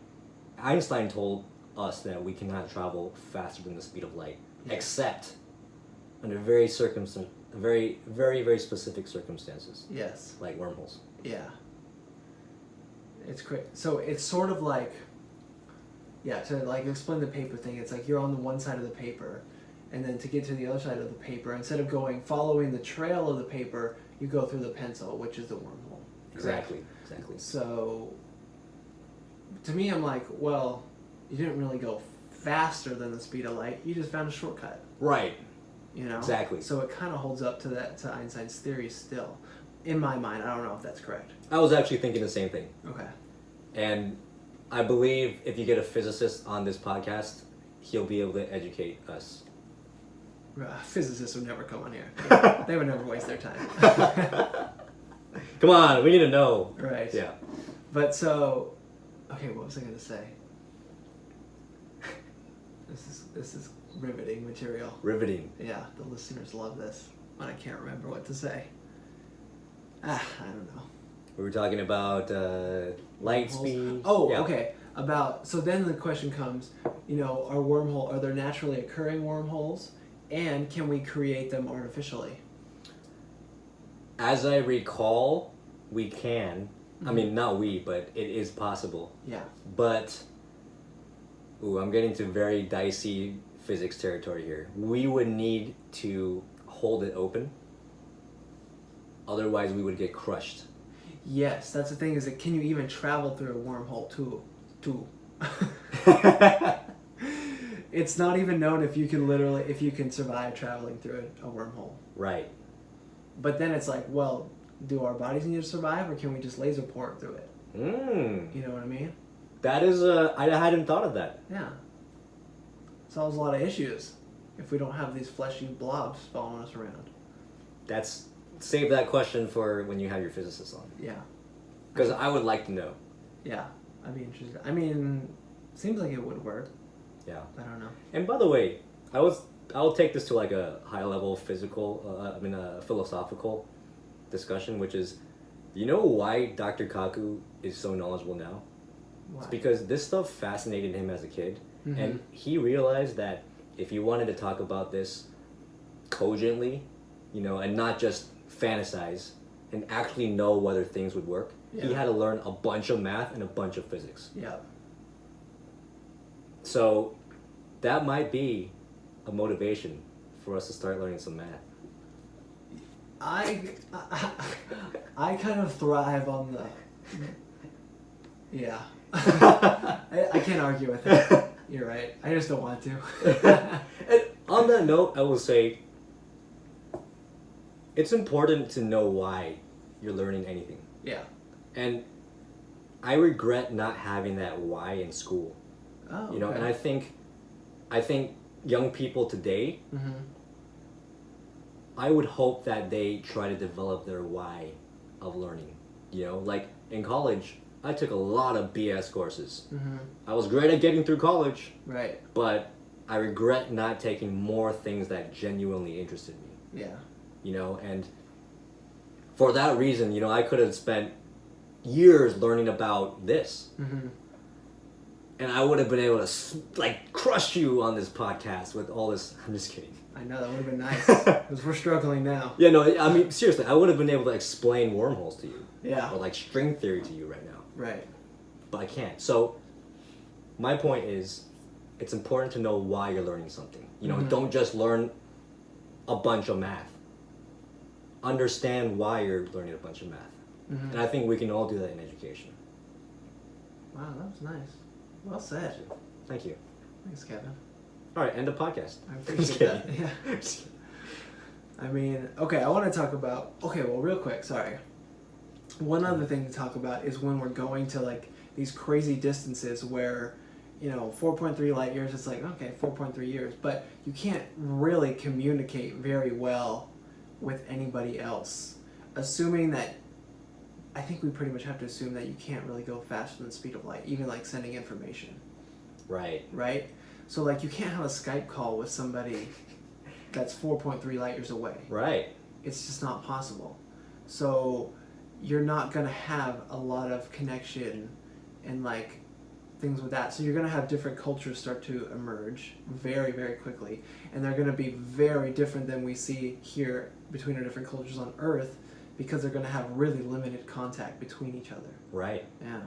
Einstein told us that we cannot travel faster than the speed of light, except under very very, very, very specific circumstances, Yes. like wormholes. Yeah. It's great. So it's sort of like, yeah, to like explain the paper thing, it's like you're on the one side of the paper, and then to get to the other side of the paper, instead of following the trail of the paper, you go through the pencil, which is the wormhole. Exactly. So, to me, I'm like, well, you didn't really go faster than the speed of light. You just found a shortcut. Right. You know? Exactly. So it kind of holds up to Einstein's theory still. In my mind, I don't know if that's correct. I was actually thinking the same thing. Okay. And I believe if you get a physicist on this podcast, he'll be able to educate us. Physicists would never come on here. They would never waste their time. Come on, we need to know. Right. Yeah. But so, okay, what was I going to say? This is riveting material. Riveting. Yeah, the listeners love this, but I can't remember what to say. I don't know. We were talking about light Wormholes. speed. Oh, Yeah. okay. So then the question comes, are there naturally occurring wormholes, and can we create them artificially? As I recall, we can. Mm-hmm. I mean, not we, but it is possible. Yeah. But, I'm getting to very dicey physics territory here. We would need to hold it open. Otherwise, we would get crushed. Yes, that's the thing. Is that can you even travel through a wormhole too? It's not even known if you can survive traveling through a wormhole. Right. But then it's like, well, do our bodies need to survive, or can we just laser port through it? You know what I mean? That is I hadn't thought of that. Yeah. Solves a lot of issues if we don't have these fleshy blobs following us around. Save that question for when you have your physicist on. Yeah. Because I would like to know. Yeah. I'd be interested. I mean, seems like it would work. Yeah. I don't know. And by the way, I'll take this to like a high level philosophical discussion, which is, you know why Dr. Kaku is so knowledgeable now? Why? It's because this stuff fascinated him as a kid, Mm-hmm. and he realized that if he wanted to talk about this cogently, and not just fantasize and actually know whether things would work, he had to learn a bunch of math and a bunch of physics. Yeah. So that might be a motivation for us to start learning some math. I kind of thrive on the... Yeah. I can't argue with it. You're right. I just don't want to. And on that note, I will say it's important to know why you're learning anything. Yeah. And I regret not having that why in school. Oh, And okay. I think young people today, Mm-hmm. I would hope that they try to develop their why of learning. Like in college, I took a lot of BS courses. Mm-hmm. I was great at getting through college, Right. but I regret not taking more things that genuinely interested me. Yeah. And for that reason, I could have spent years learning about this. Mm-hmm. And I would have been able to crush you on this podcast with all this. I'm just kidding. I know, that would have been nice. Because we're struggling now. Yeah, no, I mean, seriously, I would have been able to explain wormholes to you. Yeah. Or string theory to you right now. Right. But I can't. So, my point is, it's important to know why you're learning something. Mm-hmm. Don't just learn a bunch of math. Understand why you're learning a bunch of math. Mm-hmm. And I think we can all do that in education. Wow, that was nice. Well said. Thank you. Thanks, Kevin. All right, end the podcast. I Just appreciate kidding. that. Yeah. I mean, okay, I want to talk about... Okay, well, real quick, sorry. One other thing to talk about is when we're going to, these crazy distances where, 4.3 light years, it's like, okay, 4.3 years, but you can't really communicate very well with anybody else. Assuming that... I think we pretty much have to assume that you can't really go faster than the speed of light, even, sending information. Right. Right? So, you can't have a Skype call with somebody that's 4.3 light years away. Right. It's just not possible. So, you're not going to have a lot of connection and, things things with that. So you're going to have different cultures start to emerge very, very quickly. And they're going to be very different than we see here between our different cultures on Earth, because they're going to have really limited contact between each other. Right. Yeah.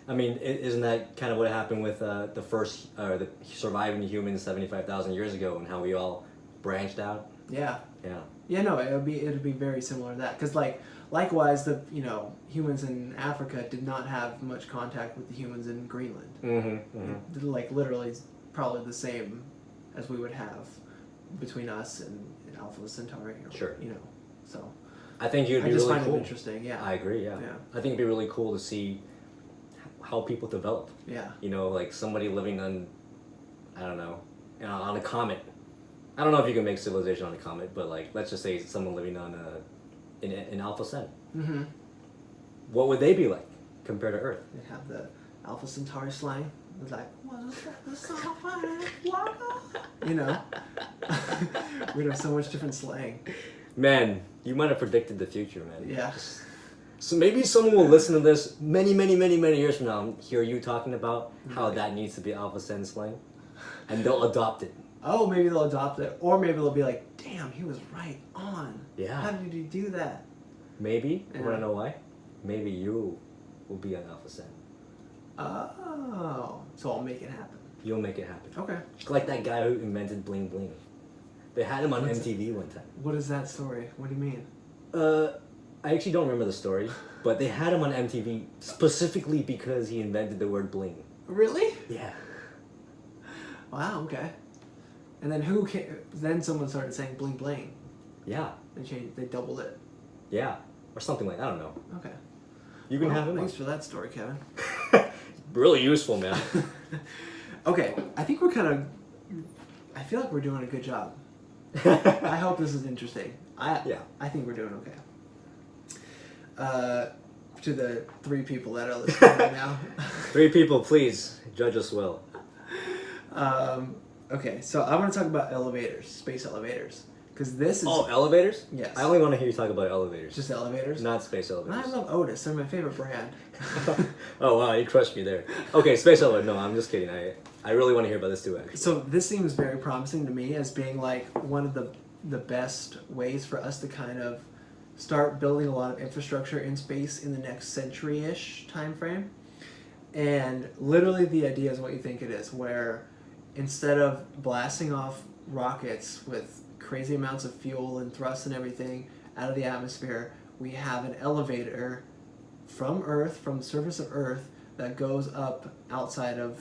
I mean, isn't that kind of what happened with the first, the surviving humans 75,000 years ago, and how we all branched out? Yeah. Yeah. Yeah, no, it'd be very similar to that, because likewise, the humans in Africa did not have much contact with the humans in Greenland. Mm-hmm. Mm-hmm. Like literally, probably the same as we would have between us and Alpha Centauri. Sure. So. I think you'd be I just really find cool. it interesting. Yeah. I agree. Yeah. I think it'd be really cool to see how people develop. Yeah. Like somebody living on, I don't know, on a comet. I don't know if you can make civilization on a comet, but let's just say someone living on in Alpha Cent. Mm-hmm. What would they be like compared to Earth? They'd have the Alpha Centauri slang. It's like, what's the software? We'd have so much different slang. Man, you might have predicted the future, man. Yeah. So maybe someone will listen to this many, many, many, many years from now and hear you talking about how that needs to be Alpha Cent slang, and they'll adopt it. Oh, maybe they'll adopt it. Or maybe they'll be like, damn, he was right on. Yeah. How did you do that? Maybe. Yeah. You want to know why? Maybe you will be on Alpha Cent. Oh. So I'll make it happen. You'll make it happen. Okay. Like that guy who invented bling bling. They had him on MTV one time. What is that story? What do you mean? I actually don't remember the story, but they had him on MTV specifically because he invented the word bling. Really? Yeah. Wow, okay. And then then someone started saying bling bling. Yeah. They doubled it. Yeah. Or something like that. I don't know. Okay. You can have him Thanks on. for that story, Kevin. Really useful, man. Okay, I think I feel like we're doing a good job. I hope this is interesting. I think we're doing okay. To the 3 people that are listening right now. 3 people, please judge us well. Okay, so I want to talk about elevators, space elevators, because this is. Oh, elevators? Yes. I only want to hear you talk about elevators. Just elevators? Not space elevators. I love Otis. They're my favorite brand. Oh wow, you crushed me there. Okay, space elevator. No, I'm just kidding. I really want to hear about this too, actually. So this seems very promising to me as being like one of the best ways for us to kind of start building a lot of infrastructure in space in the next century-ish time frame. And literally the idea is what you think it is, where instead of blasting off rockets with crazy amounts of fuel and thrust and everything out of the atmosphere, we have an elevator from Earth, from the surface of Earth, that goes up outside of,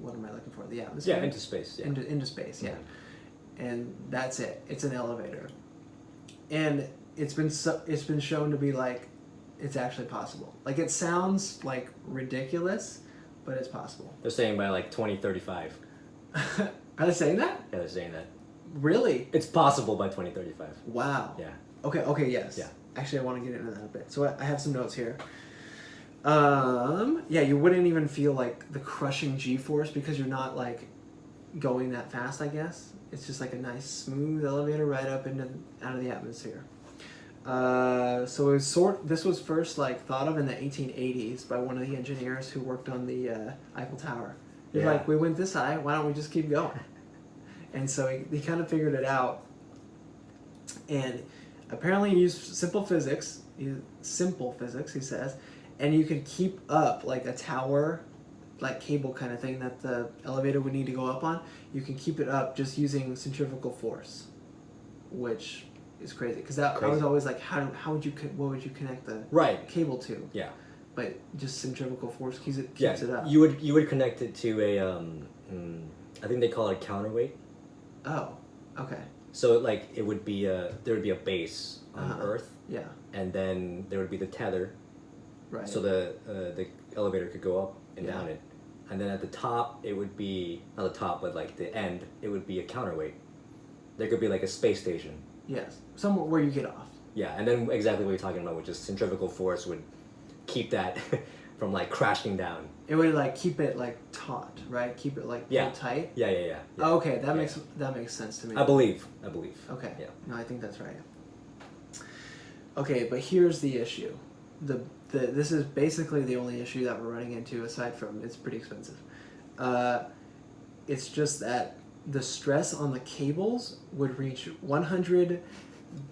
what am I looking for? The atmosphere? Yeah, into space. Yeah. Into space, yeah. And that's it. It's an elevator. And it's been shown to be like, it's actually possible. Like, it sounds like ridiculous, but it's possible. They're saying by 2035. Are they saying that? Yeah, they're saying that. Really? It's possible by 2035. Wow. Yeah. Okay, yes. Yeah. Actually, I want to get into that a bit. So I have some notes here. You wouldn't even feel like the crushing G-force because you're not going that fast, I guess. It's just like a nice smooth elevator right up out of the atmosphere. This was first thought of in the 1880s by one of the engineers who worked on the Eiffel Tower. He's like, we went this high, why don't we just keep going? And so he kind of figured it out. And apparently he used simple physics, he says, and you could keep up a tower, cable kind of thing that the elevator would need to go up on. You can keep it up just using centrifugal force, which is crazy. Because I was always like, what would you connect the cable to? Yeah. But just centrifugal force keeps it up. You would connect it to a I think they call it a counterweight. Oh, okay. So it would be there would be a base on Earth. Yeah. And then there would be the tether. Right. So the elevator could go up and down it. And then at the top it would be not the top but the end, it would be a counterweight. There could be a space station. Yes. Somewhere where you get off. Yeah, and then exactly what you're talking about, which is centrifugal force would keep that from crashing down. It would keep it taut, right? Keep it pulled tight. Yeah. Oh, okay, that makes sense to me. I believe. Okay. Yeah. No, I think that's right. Okay, but here's the issue. this is basically the only issue that we're running into, aside from it's pretty expensive. It's just that the stress on the cables would reach 100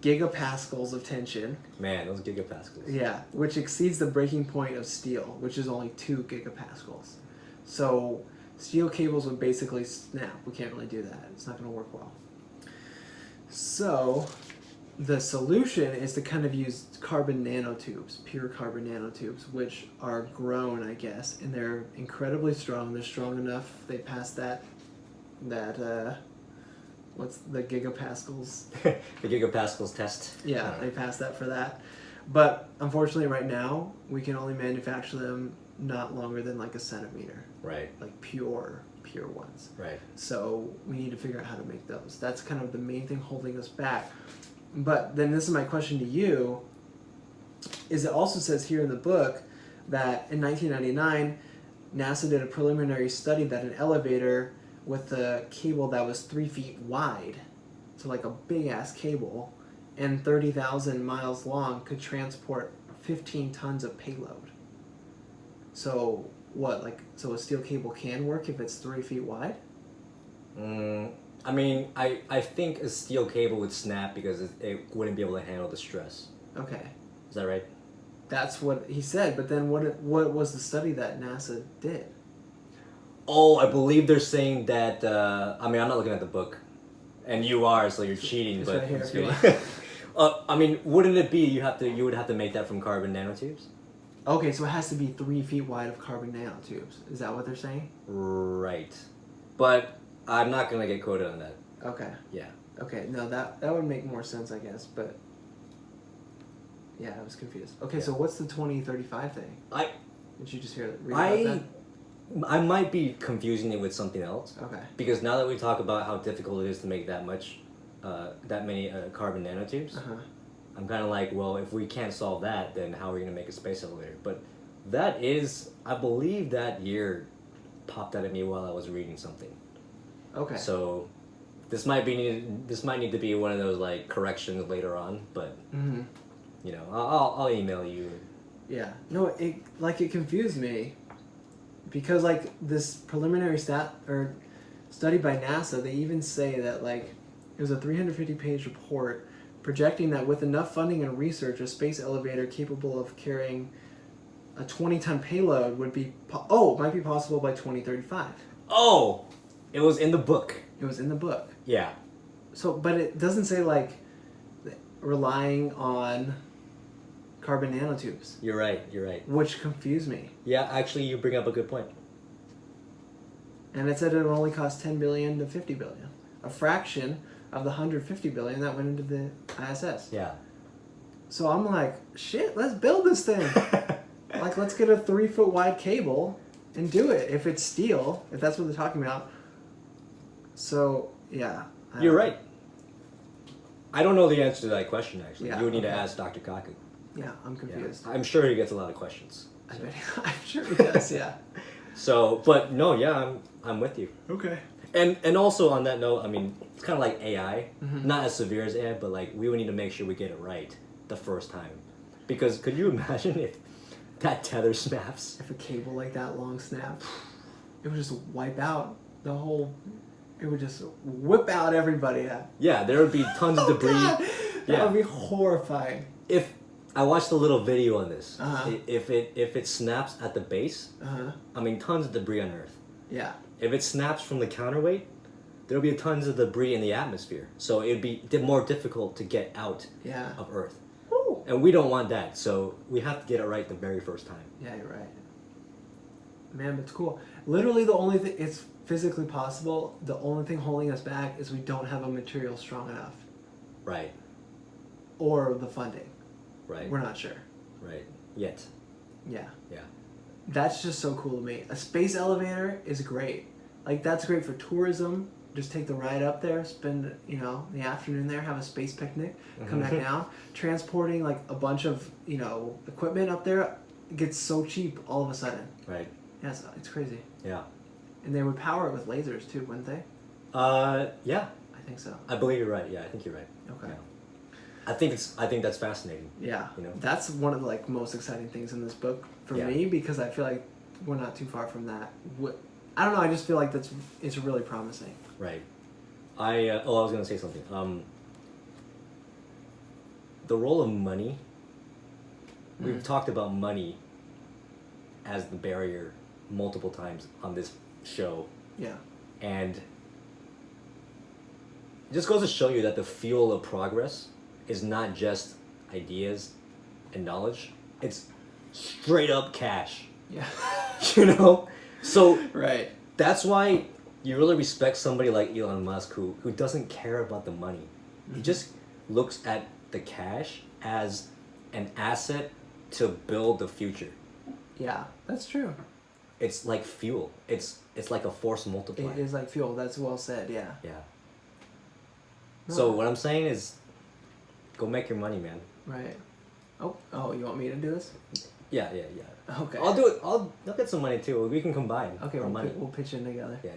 gigapascals of tension. Man, those gigapascals. Yeah, which exceeds the breaking point of steel, which is only 2 gigapascals. So steel cables would basically snap. We can't really do that. It's not going to work well. So the solution is to kind of use carbon nanotubes, pure carbon nanotubes, which are grown, I guess, and they're incredibly strong. They're strong enough. They pass that what's the gigapascals? The gigapascals test. Yeah, they pass that for that. But unfortunately right now, we can only manufacture them not longer than like a centimeter. Right. Like pure ones. Right. So we need to figure out how to make those. That's kind of the main thing holding us back. But then this is my question to you, is it also says here in the book that in 1999, NASA did a preliminary study that an elevator with a cable that was 3 feet wide, so like a big ass cable, and 30,000 miles long could transport 15 tons of payload. So what, like, so a steel cable can work if it's 3 feet wide? I mean, I think a steel cable would snap because it wouldn't be able to handle the stress. Okay. Is that right? That's what he said, but then what was the study that NASA did? Oh, I believe they're saying that, I mean, I'm not looking at the book, and you are, so you're cheating, It's but right here I'm just if you kidding. I mean, wouldn't it be you would have to make that from carbon nanotubes? Okay, so it has to be 3 feet wide of carbon nanotubes. Is that what they're saying? Right. But I'm not going to get quoted on that. Okay. Yeah. Okay, no, that would make more sense, I guess, but yeah, I was confused. Okay, Yeah. so what's the 2035 thing? Did you just read about that? I might be confusing it with something else. Okay. Because now that we talk about how difficult it is to make that many carbon nanotubes, I'm kind of like, well, if we can't solve that, then how are we going to make a space elevator? But that is, I believe that year popped out at me while I was reading something. Okay. So this might need to be one of those like corrections later on, but you know, I'll email you. Yeah. No, it confused me because like this preliminary study by NASA, they even say that like it was a 350-page report projecting that with enough funding and research, a space elevator capable of carrying a 20-ton payload would be might be possible by 2035. Oh, it was in the book. It was in the book. Yeah. So, but it doesn't say like relying on carbon nanotubes. You're right. Which confused me. Yeah, actually, you bring up a good point. And it said it would only cost 10 billion to 50 billion, a fraction of the 150 billion that went into the ISS. Yeah. So I'm like, shit, let's build this thing. Like, let's get a 3 foot wide cable and do it. If it's steel, if that's what they're talking about. So yeah. You're right. I don't know the answer to that question, actually. Yeah, you would need to okay. ask Dr. Kaku. Yeah, I'm confused. Yeah. I'm sure he gets a lot of questions. I bet I'm sure he does, yeah. So, but no, yeah, I'm with you. Okay. And also on that note, I mean, it's kind of like AI. Not as severe as AI, but like we would need to make sure we get it right the first time. Because could you imagine if that tether snaps? If a cable like that long snapped, it would just wipe out the whole... It would just whip out everybody. Yeah, there would be tons of debris. God. That Yeah. would be horrifying. If I watched a little video on this, Uh-huh. if it snaps at the base, I mean tons of debris on Earth. Yeah. If it snaps from the counterweight, there'll be tons of debris in the atmosphere. So it'd be more difficult to get out of Earth. Woo. And we don't want that, so we have to get it right the very first time. Yeah, you're right. Man, but it's cool. Literally the only thing, it's physically possible, the only thing holding us back is we don't have a material strong enough. Right. Or the funding. Right. We're not sure. Right. Yet. Yeah. Yeah. That's just so cool to me. A space elevator is great. Like, that's great for tourism. Just take the ride up there, spend, the afternoon there, have a space picnic, come back down. Transporting, like, a bunch of, equipment up there gets so cheap all of a sudden. Right. Yeah, it's crazy. Yeah. And they would power it with lasers, too, wouldn't they? Yeah. I think so. I believe you're right. Yeah, I think you're right. Okay. Yeah. I think that's fascinating. Yeah, you know, that's one of the like most exciting things in this book for me, because I feel like we're not too far from that. I don't know. I just feel like it's really promising. Right. I was gonna say something. The role of money. We've talked about money as the barrier multiple times on this show. Yeah. And it just goes to show you that the fuel of progress is not just ideas and knowledge. It's straight up cash. Yeah. You know? So right. that's why you really respect somebody like Elon Musk who doesn't care about the money. He just looks at the cash as an asset to build the future. Yeah, that's true. It's like fuel. It's like a force multiplier. It is like fuel. That's well said. Yeah. Yeah. No. So what I'm saying is, go make your money, man. Right. Oh, you want me to do this? Yeah. Okay. I'll do it. I'll get some money too. We can combine. Okay, our money. we'll pitch in together. Yeah.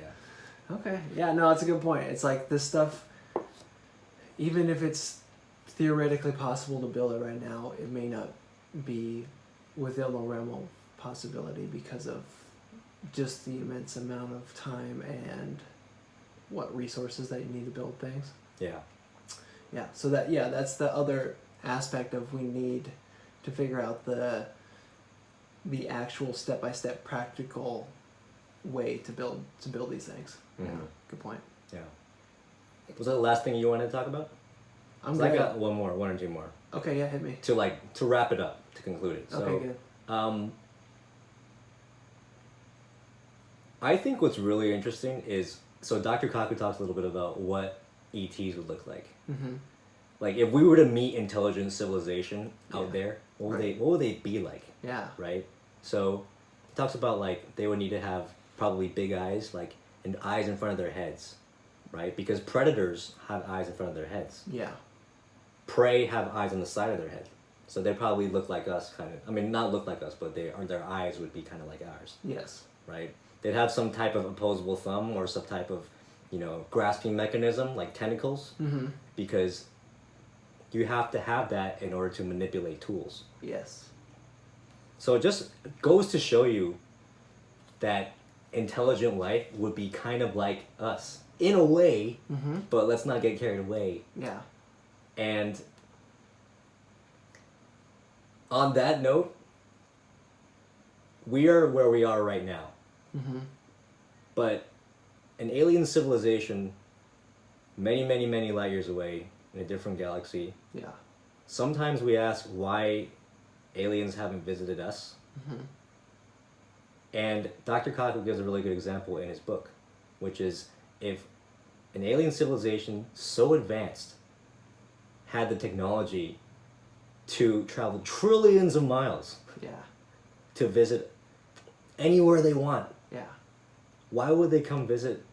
Okay. Yeah, no, it's a good point. It's like this stuff, even if it's theoretically possible to build it right now, it may not be within the realm of possibility because of just the immense amount of time and what resources that you need to build things. Yeah. Yeah. So that's the other aspect of we need to figure out the actual step-by-step practical way to build these things. Mm-hmm. Yeah, good point. Yeah. Was that the last thing you wanted to talk about? I got one or two more. Okay, yeah, hit me. To wrap it up, to conclude it. So, Okay, good. I think what's really interesting is, so Dr. Kaku talks a little bit about what ETs would look like. Mm-hmm. Like if we were to meet intelligent civilization out there, what would they be like? Yeah. Right? So he talks about like they would need to have probably big eyes, like, and eyes in front of their heads, right? Because predators have eyes in front of their heads. Yeah. Prey have eyes on the side of their head. So they probably look like us, kind of. I mean, not look like us, but their eyes would be kind of like ours. Yes. Right? They'd have some type of opposable thumb or some type of, grasping mechanism, like tentacles. Mm-hmm. Because you have to have that in order to manipulate tools. Yes. So it just goes to show you that intelligent life would be kind of like us in a way, but let's not get carried away. Yeah. And on that note, we are where we are right now. Mm-hmm. But an alien civilization many, many, many light years away in a different galaxy. Yeah. Sometimes we ask why aliens haven't visited us. Mm-hmm. And Dr. Kaku gives a really good example in his book, which is if an alien civilization so advanced had the technology to travel trillions of miles to visit anywhere they want, why would they come visit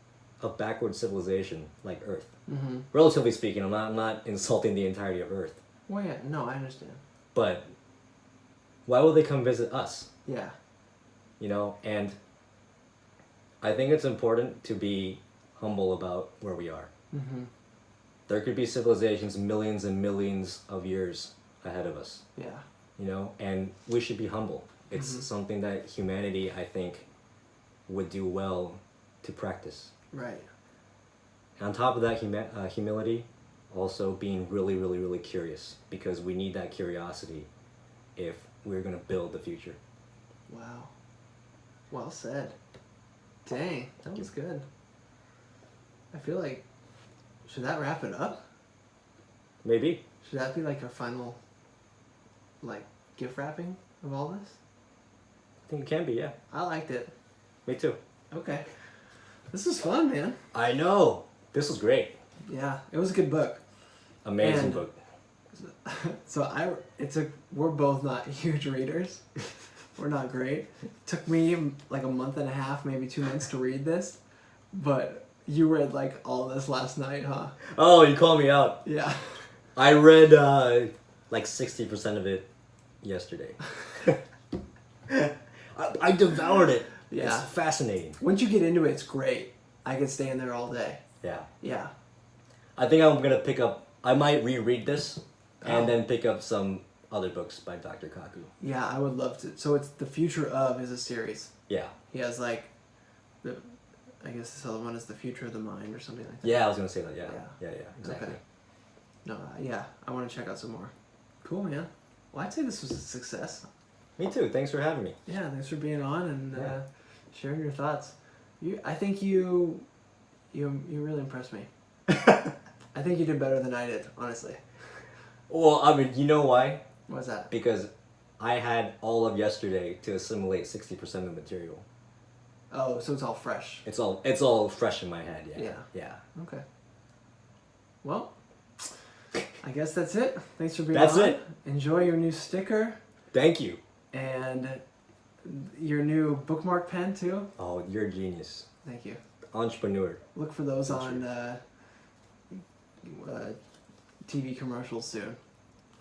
a backward civilization like Earth? Mm-hmm. Relatively speaking, I'm not insulting the entirety of Earth. Well, yeah, no, I understand. But why would they come visit us? Yeah. And I think it's important to be humble about where we are. Mm-hmm. There could be civilizations millions and millions of years ahead of us. Yeah. And we should be humble. It's something that humanity, I think, would do well to practice. Right. And on top of that humility, also being really, really, really curious, because we need that curiosity if we're going to build the future. Wow. Well said. Dang, that was good. I feel like, should that wrap it up? Maybe. Should that be like our final, gift wrapping of all this? I think it can be, yeah. I liked it. Me too. Okay. This was fun, man. I know. This was great. Yeah, it was a good book. Amazing book. So we're both not huge readers. We're not great. It took me like a month and a half, maybe 2 months to read this, but you read all this last night, huh? Oh, you called me out. Yeah. I read 60% of it yesterday. I devoured it. Yeah. It's fascinating. Once you get into it, it's great. I could stay in there all day. Yeah. Yeah. I think I'm going to I might reread this And then pick up some other books by Dr. Kaku. Yeah, I would love to. So it's The Future Of is a series. Yeah. He has like, I guess this other one is The Future of the Mind or something like that. Yeah, I was going to say that. Yeah, exactly. Okay. No, yeah, I want to check out some more. Cool, man. Well, I'd say this was a success. Me too. Thanks for having me. Yeah, thanks for being on and sharing your thoughts. I think you really impressed me. I think you did better than I did, honestly. Well, I mean, you know why? What's that? Because I had all of yesterday to assimilate 60% of the material. Oh, so it's all fresh. It's all fresh in my head. Yeah. Okay. Well, I guess that's it. Thanks for being That's on. it. Enjoy your new sticker. Thank you. And your new bookmark pen too. Oh, you're a genius. Thank you. Entrepreneur. Look for those on TV commercials soon.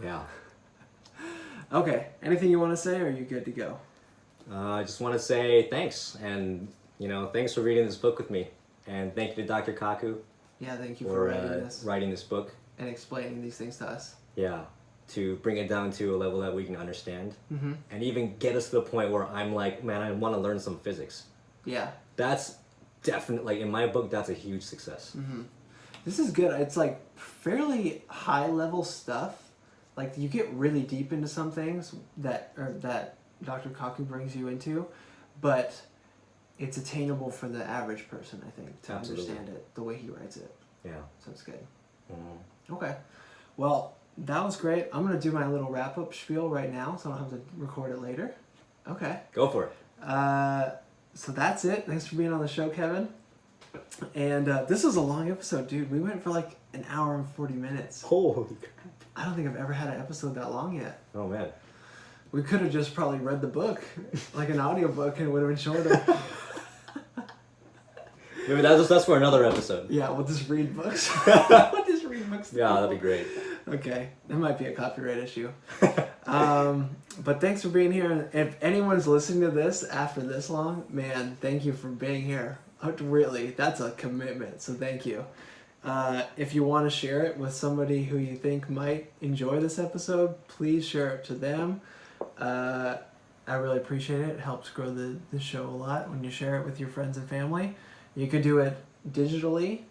Yeah. Okay. Anything you want to say, or are you good to go? I just want to say thanks, and thanks for reading this book with me, and thank you to Dr. Kaku. Yeah, thank you for writing this book and explaining these things to us. Yeah, to bring it down to a level that we can understand, and even get us to the point where I'm like, man, I want to learn some physics. Yeah. That's definitely, in my book, that's a huge success. This is good. It's like fairly high level stuff. Like you get really deep into some things that Dr. Kaku brings you into, but it's attainable for the average person, I think, to understand it the way he writes it. Yeah. So it's good. Okay. Well, that was great. I'm going to do my little wrap-up spiel right now, so I don't have to record it later. Okay. Go for it. So that's it. Thanks for being on the show, Kevin. And this was a long episode, dude. We went for like an hour and 40 minutes. Holy crap. I don't think I've ever had an episode that long yet. Oh, man. We could have just probably read the book, like an audiobook, and it would have been shorter. Maybe that's for another episode. Yeah, we'll just read books. We'll just read books. Yeah, that'd be great. Okay, that might be a copyright issue. But thanks for being here. If anyone's listening to this after this long, man, thank you for being here. Really, that's a commitment, so thank you. If you want to share it with somebody who you think might enjoy this episode, please share it to them. I really appreciate it. It helps grow the show a lot when you share it with your friends and family. You could do it digitally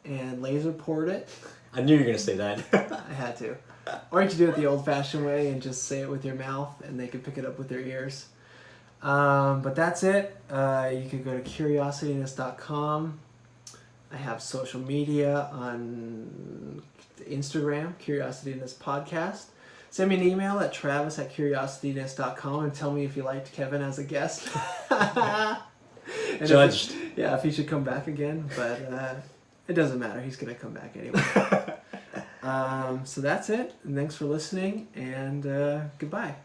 and laser port it. I knew you were going to say that. I had to. Or you could do it the old-fashioned way and just say it with your mouth, and they could pick it up with their ears. But that's it. You could go to Curiosityness.com. I have social media on Instagram, Curiosityness Podcast. Send me an email at travis@curiosityness.com and tell me if you liked Kevin as a guest. Judged. If he should come back again, but it doesn't matter. He's going to come back anyway. So that's it. And thanks for listening, and goodbye.